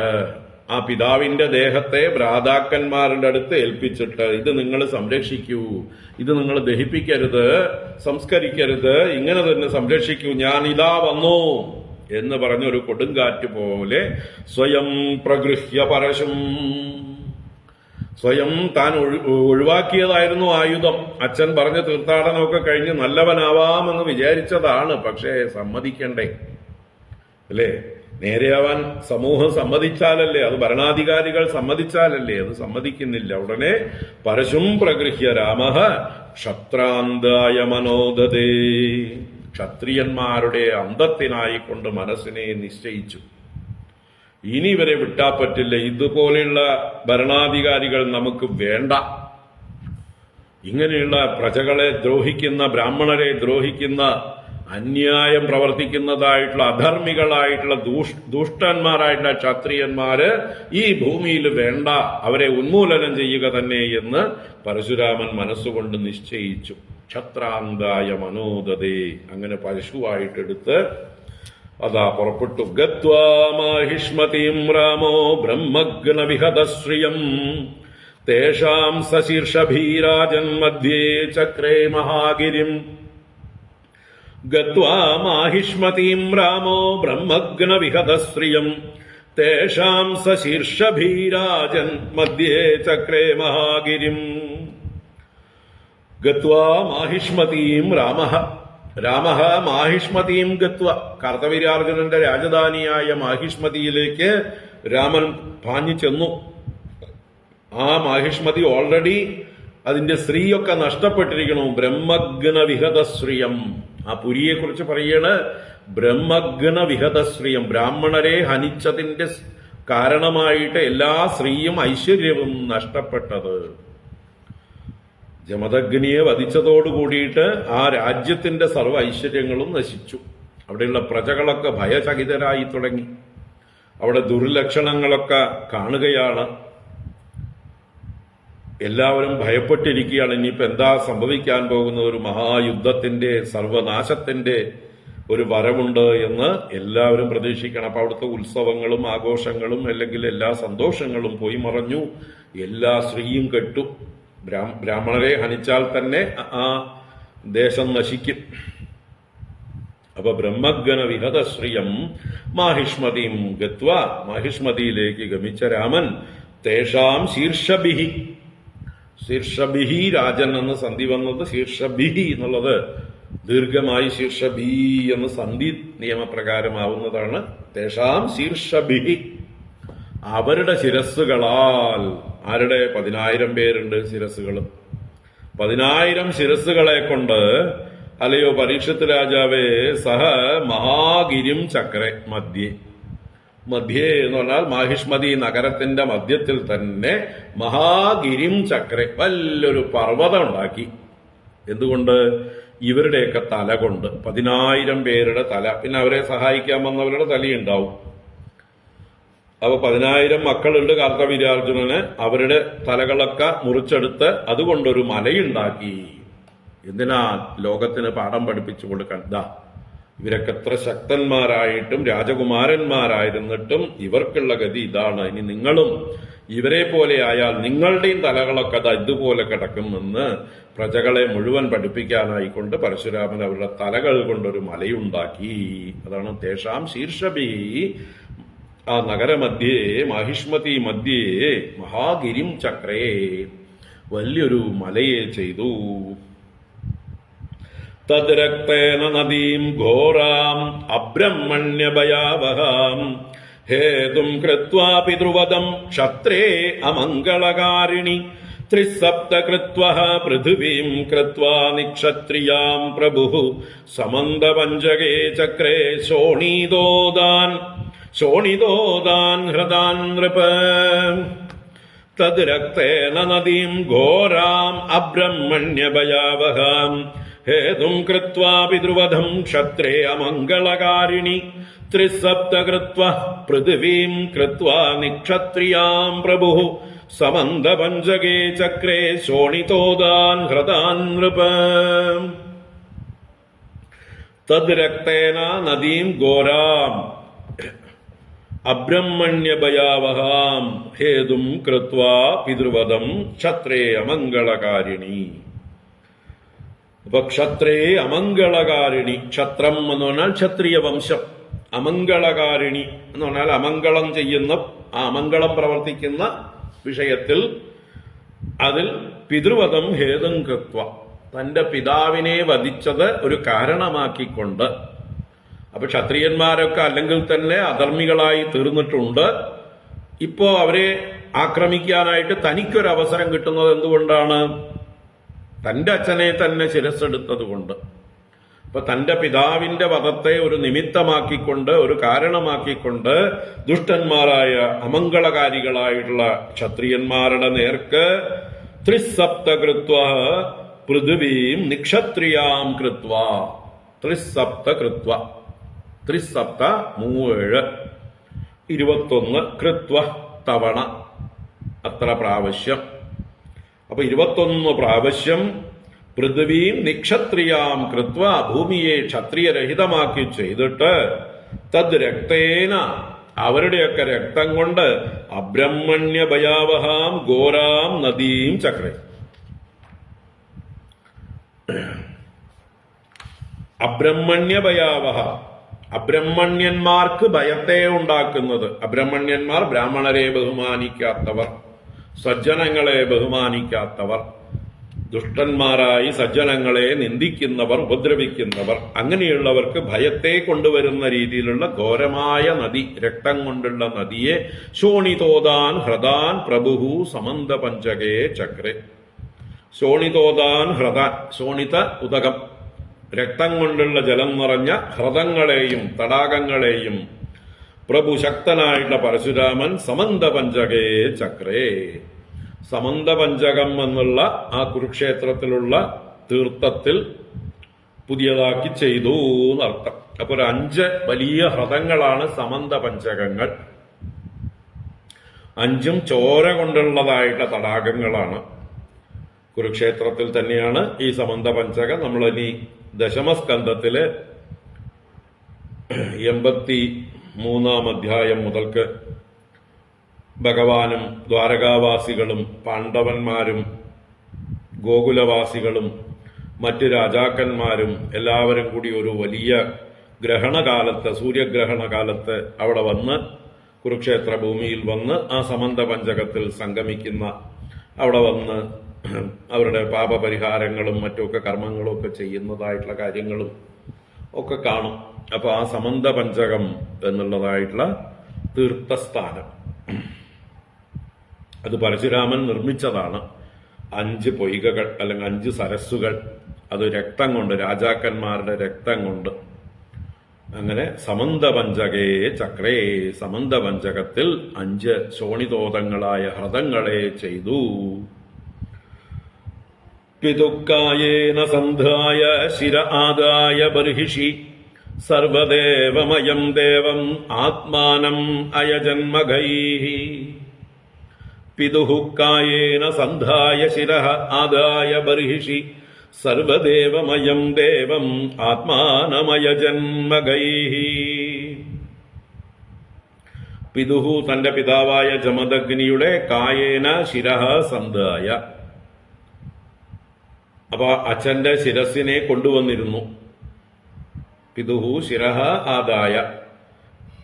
ആ പിതാവിന്റെ ദേഹത്തെ ഭ്രാതാക്കന്മാരുടെ അടുത്ത് ഏൽപ്പിച്ചിട്ട് ഇത് നിങ്ങൾ സംരക്ഷിക്കൂ, ഇത് നിങ്ങൾ ദഹിപ്പിക്കരുത്, സംസ്കരിക്കരുത്, ഇങ്ങനെ തന്നെ സംരക്ഷിക്കൂ, ഞാൻ ഇതാ വന്നു എന്ന് പറഞ്ഞൊരു കൊടുങ്കാറ്റ് പോലെ സ്വയം പ്രഗൃഹ്യ പരശും, സ്വയം താൻ ഒഴിവാക്കിയതായിരുന്നു ആയുധം. അച്ഛൻ പറഞ്ഞ തീർത്ഥാടനമൊക്കെ കഴിഞ്ഞ് നല്ലവനാവാമെന്ന് വിചാരിച്ചതാണ്. പക്ഷേ സമ്മതിക്കണ്ടേ അല്ലേ? നേരെയാവാൻ സമൂഹം സമ്മതിച്ചാലല്ലേ, അത് ഭരണാധികാരികൾ സമ്മതിച്ചാലല്ലേ, അത് സമ്മതിക്കുന്നില്ല. ഉടനെ പരശും പ്രഗൃഹ്യ രാമഃ ക്ഷത്രാന്തായ മനോദതേ, ക്ഷത്രിയന്മാരുടെ അന്തത്തിനായിക്കൊണ്ട് മനസ്സിനെ നിശ്ചയിച്ചു. ഇനി ഇവരെ വിട്ടാ പറ്റില്ല, ഇതുപോലെയുള്ള ഭരണാധികാരികൾ നമുക്ക് വേണ്ട. ഇങ്ങനെയുള്ള പ്രജകളെ ദ്രോഹിക്കുന്ന, ബ്രാഹ്മണരെ ദ്രോഹിക്കുന്ന, അന്യായം പ്രവർത്തിക്കുന്നതായിട്ടുള്ള അധർമ്മികളായിട്ടുള്ള ദുഷ്ടന്മാരായിട്ടുള്ള ക്ഷത്രിയന്മാര് ഈ ഭൂമിയിൽ വേണ്ട, അവരെ ഉന്മൂലനം ചെയ്യുക തന്നെ എന്ന് പരശുരാമൻ മനസ്സുകൊണ്ട് നിശ്ചയിച്ചു. ക്ഷത്രാന്തായ മനോദതേ, അങ്ങനെ പശുവായിട്ടെടുത്ത് അതാ പുറപ്പെട്ടു. ഗത്വാ മാഹിഷ്മതീം രാമോ ബ്രഹ്മഗ്നവിഹതശ്രിയം തേഷാം സശീർഷഭീരാജൻ മധ്യേ ചക്രേ മഹാഗിരിം. ഗത്വാ മാഹിഷ്മതീം രാമോ ബ്രഹ്മഗ്നവിഹതശ്രിയം തേഷാം സശീർഷഭീരാജൻ മധ്യേ ചക്രേ മഹാഗിരിം. ഗത്വാ മാഹിഷ്മതീം രാമഃ മാഹിഷ്മതീം ഗത്വ, കർത്തവീര്യാർജുനന്റെ രാജധാനിയായ മാഹിഷ്മതിയിലേക്ക് രാമൻ പാഞ്ഞു ചെന്നു. ആ മാഹിഷ്മതി ഓൾറെഡി അതിന്റെ സ്ത്രീയൊക്കെ നഷ്ടപ്പെട്ടിരിക്കണു. ബ്രഹ്മഗ്നവിഹതശ്രിയം, ആ പുരിയെ കുറിച്ച് പറയാണ്. ബ്രഹ്മഗ്നവിഹതശ്രിയം, ബ്രാഹ്മണരെ ഹനിച്ചതിന്റെ കാരണമായിട്ട് എല്ലാ സ്ത്രീയും ഐശ്വര്യവും നഷ്ടപ്പെട്ടത്. ജമദഗ്നിയെ വധിച്ചതോടുകൂടിയിട്ട് ആ രാജ്യത്തിന്റെ സർവ്വ ഐശ്വര്യങ്ങളും നശിച്ചു. അവിടെയുള്ള പ്രജകളൊക്കെ ഭയചകിതരായി തുടങ്ങി. അവിടെ ദുർലക്ഷണങ്ങളൊക്കെ കാണുകയാണ്. എല്ലാവരും ഭയപ്പെട്ടിരിക്കുകയാണ്. ഇനിയിപ്പോ എന്താ സംഭവിക്കാൻ പോകുന്ന, ഒരു മഹായുദ്ധത്തിന്റെ സർവനാശത്തിന്റെ ഒരു വരവുണ്ട് എന്ന് എല്ലാവരും പ്രതീക്ഷിക്കണം. അപ്പൊ അവിടുത്തെ ഉത്സവങ്ങളും ആഘോഷങ്ങളും അല്ലെങ്കിൽ എല്ലാ സന്തോഷങ്ങളും പോയി മറഞ്ഞു. എല്ലാ സ്ത്രീയും കെട്ടു. ബ്രാഹ്മണരെ ഹനിച്ചാൽ തന്നെ ആ ദേശം നശിക്കും. അപ്പൊ ബ്രഹ്മഗ്നവിഹതശ്രിയം മാഹിഷ്മതിയും ഗത്വ, മാഹിഷ്മതിയിലേക്ക് ഗമിച്ച രാമൻ തേഷാം ശീർഷഭിഹി, ശീർഷഭിഹി രാജൻ എന്ന് സന്ധി വന്നത് ശീർഷഭിഹി എന്നുള്ളത് ദീർഘമായി ശീർഷഭി എന്ന് സന്ധി നിയമപ്രകാരമാവുന്നതാണ്. തേഷാം ശീർഷഭിഹി, അവരുടെ ശിരസ്സുകളാൽ. ആരുടെ? 10,000 പേരുണ്ട് ശിരസ്സുകൾ. 10,000 ശിരസ്സുകളെ കൊണ്ട്, അല്ലയോ പരീക്ഷത്ത് രാജാവേ, സഹ മഹാഗിരിം ചക്രെ മധ്യേ, മധ്യേ എന്ന് പറഞ്ഞാൽ മാഹിഷ്മതി നഗരത്തിന്റെ മധ്യത്തിൽ തന്നെ മഹാഗിരിം ചക്രെ, വലിയൊരു പർവ്വതം ഉണ്ടാക്കി. എന്തുകൊണ്ട്? ഇവരുടെയൊക്കെ തല കൊണ്ട്. 10,000 പേരുടെ തല, പിന്നെ അവരെ സഹായിക്കാൻ വന്നവരുടെ തലയുണ്ടാവും. അപ്പൊ 10,000 മക്കളുണ്ട് കാർത്തവീര്യാർജുനന്. അവരുടെ തലകളൊക്കെ മുറിച്ചെടുത്ത് അതുകൊണ്ടൊരു മലയുണ്ടാക്കി. എന്തിനാ? ലോകത്തിന് പാഠം പഠിപ്പിച്ചു കൊടുക്കാൻ. ഇവരൊക്കെ എത്ര ശക്തന്മാരായിട്ടും രാജകുമാരന്മാരായിരുന്നിട്ടും ഇവർക്കുള്ള ഗതി ഇതാണ്. ഇനി നിങ്ങളും ഇവരെ പോലെ ആയാൽ നിങ്ങളുടെയും തലകളൊക്കെ ഇതുപോലെ കിടക്കുമെന്ന് പ്രജകളെ മുഴുവൻ പഠിപ്പിക്കാനായിക്കൊണ്ട് പരശുരാമൻ അവരുടെ തലകൾ കൊണ്ടൊരു മലയുണ്ടാക്കി. അതാണ് തേഷാം ശീർഷഭി. ആ നഗരമധ്യേ, മാഹിഷ്മതി മധ്യേ മഹാഗിരിം ചക്രേ, വലിയൊരു മലയെ ചെയ്തു. തദ്രക്തേന നദീം ഘോരാം അബ്രഹ്മണ്യഭയാവഹാം ഹേതും കൃത്വാ പിതൃവദം ക്ഷത്രേ അമംഗളകാരിണി ത്രിസപ്ത കൃത്വഃ പൃഥിവീം കൃത്വാ നിക്ഷത്രിയാം പ്രഭുഃ സമന്തപഞ്ചകേ ചക്രേ ശോണിതോദാൻ ഹൃദാൻ നൃപ. തദ്രക്തേന നദീം ഘോരാം അബ്രഹ്മണ്യഭയാവഹാം ഹേതും കൃത്വാ പിതൃവധം ക്ഷത്രേ അമംഗളകാരിണി ത്രിസപ്ത കൃത്വഃ പൃഥിവീം കൃത്വാ നിക്ഷത്രിയാം പ്രഭുഃ സമന്തപഞ്ചകേ ചക്രേ ശോണിതോദാൻ ഹൃദാൻ നൃപ. തദ്രക്തേന നദീം ഘോരാം അബ്രഹ്മണ്യഭയാവഹാം ഹേതും കൃത്വാ പിതൃവദം ക്ഷത്രേ അമംഗളകാരിണി. അപ്പൊ ക്ഷത്രേ അമംഗളകാരിണി, ക്ഷത്രം എന്ന് പറഞ്ഞാൽ ക്ഷത്രിയ വംശം. അമംഗളകാരിണി എന്ന് പറഞ്ഞാൽ അമംഗളം ചെയ്യുന്ന, ആ അമംഗളം പ്രവർത്തിക്കുന്ന വിഷയത്തിൽ അതിൽ പിതൃവദം ഹേതും കൃത്വ, തന്റെ പിതാവിനെ വധിച്ചത് ഒരു കാരണമാക്കിക്കൊണ്ട്. അപ്പൊ ക്ഷത്രിയന്മാരൊക്കെ അല്ലെങ്കിൽ തന്നെ അധർമ്മികളായി തീർന്നിട്ടുണ്ട്. ഇപ്പോ അവരെ ആക്രമിക്കാനായിട്ട് തനിക്കൊരവസരം കിട്ടുന്നത് എന്തുകൊണ്ടാണ്? തന്റെ അച്ഛനെ തന്നെ ശിരസ്സെടുത്തത് കൊണ്ട്. അപ്പൊ തന്റെ പിതാവിന്റെ വധത്തെ ഒരു നിമിത്തമാക്കിക്കൊണ്ട്, ഒരു കാരണമാക്കിക്കൊണ്ട് ദുഷ്ടന്മാരായ അമംഗളകാരികളായിട്ടുള്ള ക്ഷത്രിയന്മാരുടെ നേർക്ക് ത്രിസപ്ത കൃത്വ പൃഥിവീം നിക്ഷത്രിയാം കൃത്വ, ത്രിസപ്ത കൃത്വ, ത്രിസപ്ത 37, 21 കൃത്വ തവണ, അത്ര പ്രാവശ്യം. അപ്പൊ 21 പ്രാവശ്യം പൃഥ്വീം നിക്ഷത്രിയാം കൃത്വ, ഭൂമിയെ ക്ഷത്രിയരഹിതമാക്കി ചെയ്തിട്ട് തദ് രക്തേന അവരുടെയൊക്കെ രക്തം കൊണ്ട് അബ്രഹ്മണ്യ ഭയാവഹാം ഘോരാം നദീം ചക്രേ. അബ്രഹ്മണ്യ ഭയാവഹ, അബ്രഹ്മണ്യന്മാർക്ക് ഭയത്തെ ഉണ്ടാക്കുന്നത്. അബ്രഹ്മണ്യന്മാർ ബ്രാഹ്മണരെ ബഹുമാനിക്കാത്തവർ, സജ്ജനങ്ങളെ ബഹുമാനിക്കാത്തവർ, ദുഷ്ടന്മാരായി സജ്ജനങ്ങളെ നിന്ദിക്കുന്നവർ, ഉപദ്രവിക്കുന്നവർ, അങ്ങനെയുള്ളവർക്ക് ഭയത്തെ കൊണ്ടുവരുന്ന രീതിയിലുള്ള ഘോരമായ നദി, രക്തം കൊണ്ടുള്ള നദിയെ ശോണിതോദാൻ ഹ്രദാൻ പ്രഭുഹു സമന്ത പഞ്ചകേ ചക്രേ. ശോണിതോദാൻ ഹ്രദാൻ, ശോണിത ഉദകം, രക്തം കൊണ്ടുള്ള ജലം നിറഞ്ഞ ഹ്രദങ്ങളെയും തടാകങ്ങളെയും പ്രഭു ശക്തനായിട്ടുള്ള പരശുരാമൻ സമന്ത പഞ്ചകേ ചക്രേ, സമന്ത പഞ്ചകം എന്നുള്ള ആ കുരുക്ഷേത്രത്തിലുള്ള തീർത്ഥത്തിൽ പുതിയതാക്കി ചെയ്തു എന്നർത്ഥം. അപ്പൊ ഒരു 5 വലിയ ഹ്രദങ്ങളാണ് സമന്ത പഞ്ചകങ്ങൾ. 5ഉം ചോര കൊണ്ടുള്ളതായിട്ടുള്ള തടാകങ്ങളാണ്. കുരുക്ഷേത്രത്തിൽ തന്നെയാണ് ഈ സമന്ത പഞ്ചകം. നമ്മളിനി ദശമസ്കന്ധത്തില് 83-ാം അധ്യായം മുതൽക്ക് ഭഗവാനും ദ്വാരകാവാസികളും പാണ്ഡവന്മാരും ഗോകുലവാസികളും മറ്റ് രാജാക്കന്മാരും എല്ലാവരും കൂടി ഒരു വലിയ ഗ്രഹണകാലത്ത്, സൂര്യഗ്രഹണകാലത്ത് അവിടെ വന്ന് കുരുക്ഷേത്ര ഭൂമിയിൽ വന്ന് ആ സമന്ത പഞ്ചകത്തിൽ സംഗമിക്കുന്ന, അവിടെ വന്ന് അവരുടെ പാപപരിഹാരങ്ങളും മറ്റുമൊക്കെ കർമ്മങ്ങളും ഒക്കെ ചെയ്യുന്നതായിട്ടുള്ള കാര്യങ്ങളും ഒക്കെ കാണും. അപ്പൊ ആ സമന്ത പഞ്ചകം എന്നുള്ളതായിട്ടുള്ള തീർത്ഥസ്ഥാനം അത് പരശുരാമൻ നിർമ്മിച്ചതാണ്. 5 പൊയ്കകൾ അല്ലെങ്കിൽ 5 സരസ്സുകൾ, അത് രക്തം കൊണ്ട്, രാജാക്കന്മാരുടെ രക്തം കൊണ്ട്. അങ്ങനെ സമന്ത പഞ്ചകേ ചക്രേ, സമന്ത പഞ്ചകത്തിൽ 5 ശോണിതോദങ്ങളായ ഹ്രദങ്ങളെ ചെയ്തു. പിതുക്കായേന സന്ധായ ശിര ആദായ ബർഹിഷി സർവദേവമയം ദേവം ആത്മാനം അയജന്മഗൈഃ. പിതുഃക്കായേന സന്ധായ ശിരഃ ആദായ ബർഹിഷി സർവദേവമയം ദേവം ആത്മാനമയജന്മഗൈഃ. പിതുഹു തന്റെ പിതാവായ ജമദഗ്നിയുടെ കായേന ശിരഃ സന്ധായ, അപ്പൊ അച്ഛന്റെ ശിരസിനെ കൊണ്ടുവന്നിരുന്നു. പിതുഹു ശിരഃ ആദായ,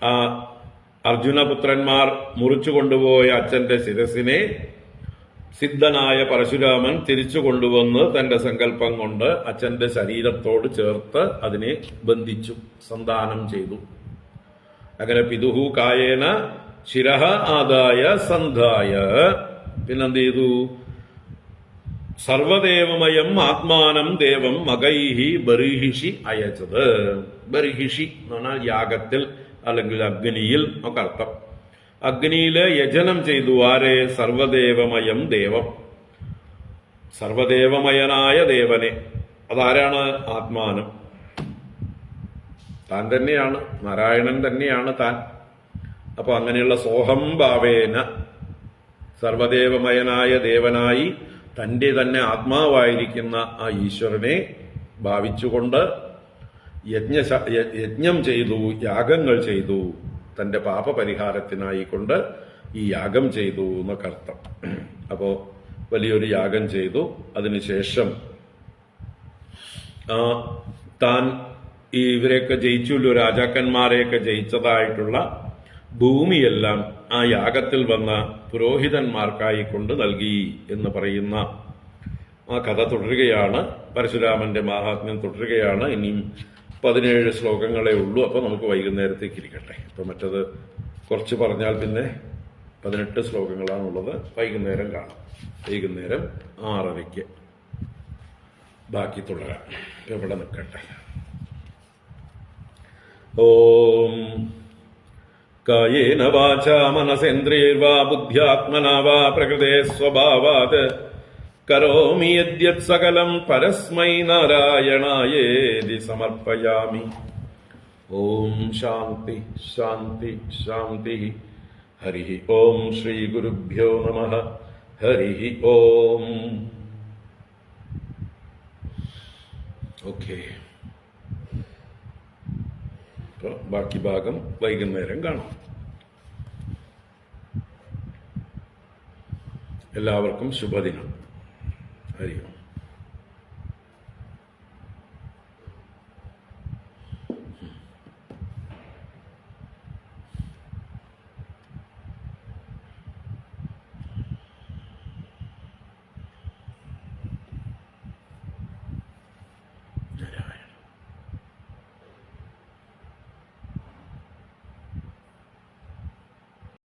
ആ അർജുനപുത്രന്മാർ മുറിച്ചു കൊണ്ടുപോയ അച്ഛന്റെ ശിരസിനെ സിദ്ധനായ പരശുരാമൻ തിരിച്ചു കൊണ്ടുവന്ന് തന്റെ സങ്കല്പം കൊണ്ട് അച്ഛന്റെ ശരീരത്തോട് ചേർത്ത് അതിനെ ബന്ധിച്ചു, സന്ധാനം ചെയ്തു. അങ്ങനെ പിതുഹു കായേന ശിരഃ ആദായ സന്ധായ, പിന്നെന്ത് ചെയ്തു? സർവദേവമയം ആത്മാനം ദേവം മഗൈഹി ബർഹിഷി അയച്ചത്. ബർഹിഷി എന്ന് പറഞ്ഞാൽ യാഗത്തിൽ അല്ലെങ്കിൽ അഗ്നിയിൽ ഒക്കെ അർത്ഥം. അഗ്നിയില് യജനം ചെയ്തു. ആരെ? സർവദേവമയം ദേവം, സർവദേവമയനായ ദേവനെ. അതാരാണ്? ആത്മാനം, താൻ തന്നെയാണ്, നാരായണൻ തന്നെയാണ് താൻ. അപ്പൊ അങ്ങനെയുള്ള സോഹം ഭാവേന സർവദേവമയനായ ദേവനായി തന്റെ തന്നെ ആത്മാവായിരിക്കുന്ന ആ ഈശ്വരനെ ഭാവിച്ചുകൊണ്ട് യജ്ഞം ചെയ്തു, യാഗങ്ങൾ ചെയ്തു. തന്റെ പാപപരിഹാരത്തിനായിക്കൊണ്ട് ഈ യാഗം ചെയ്തു എന്നൊക്കെ അർത്ഥം. അപ്പോ വലിയൊരു യാഗം ചെയ്തു. അതിനുശേഷം താൻ ഇവരെയൊക്കെ ജയിച്ചുല്ലോ, രാജാക്കന്മാരെയൊക്കെ ജയിച്ചതായിട്ടുള്ള ഭൂമിയെല്ലാം ആ യാഗത്തിൽ വന്ന പുരോഹിതന്മാർക്കായിക്കൊണ്ട് നൽകി എന്ന് പറയുന്ന ആ കഥ തുടരുകയാണ്. പരശുരാമന്റെ മാഹാത്മ്യം തുടരുകയാണ്. ഇനിയും 17 ശ്ലോകങ്ങളേ ഉള്ളൂ. അപ്പൊ നമുക്ക് വൈകുന്നേരത്തേക്ക് ഇരിക്കട്ടെ. ഇപ്പൊ മറ്റത് കുറച്ച് പറഞ്ഞാൽ പിന്നെ 18 ശ്ലോകങ്ങളാണുള്ളത്. വൈകുന്നേരം കാണാം. വൈകുന്നേരം 6:30 ബാക്കി തുടരാം. ഇവിടെ നിൽക്കട്ടെ. ഓം കായേന വാചാ മനസേന്ദ്രിയൈർവാ ബുദ്ധ്യാത്മനാ വാ പ്രകൃതേ സ്വഭാവാത് കരോമി യദ്യത് സകലം പരസ്മൈ നാരായണായേതി സമർപ്പയാമി. ഓം ശാന്തി ശാന്തി ശാന്തി. ഹരി ഓം ശ്രീ ഗുരുഭ്യോ നമഃ. ഹരി ഓം. ഓക്കേ. അപ്പോൾ ബാക്കി ഭാഗം വൈകുന്നേരം കാണാം. എല്ലാവർക്കും ശുഭദിനം. ഹരി ഓം.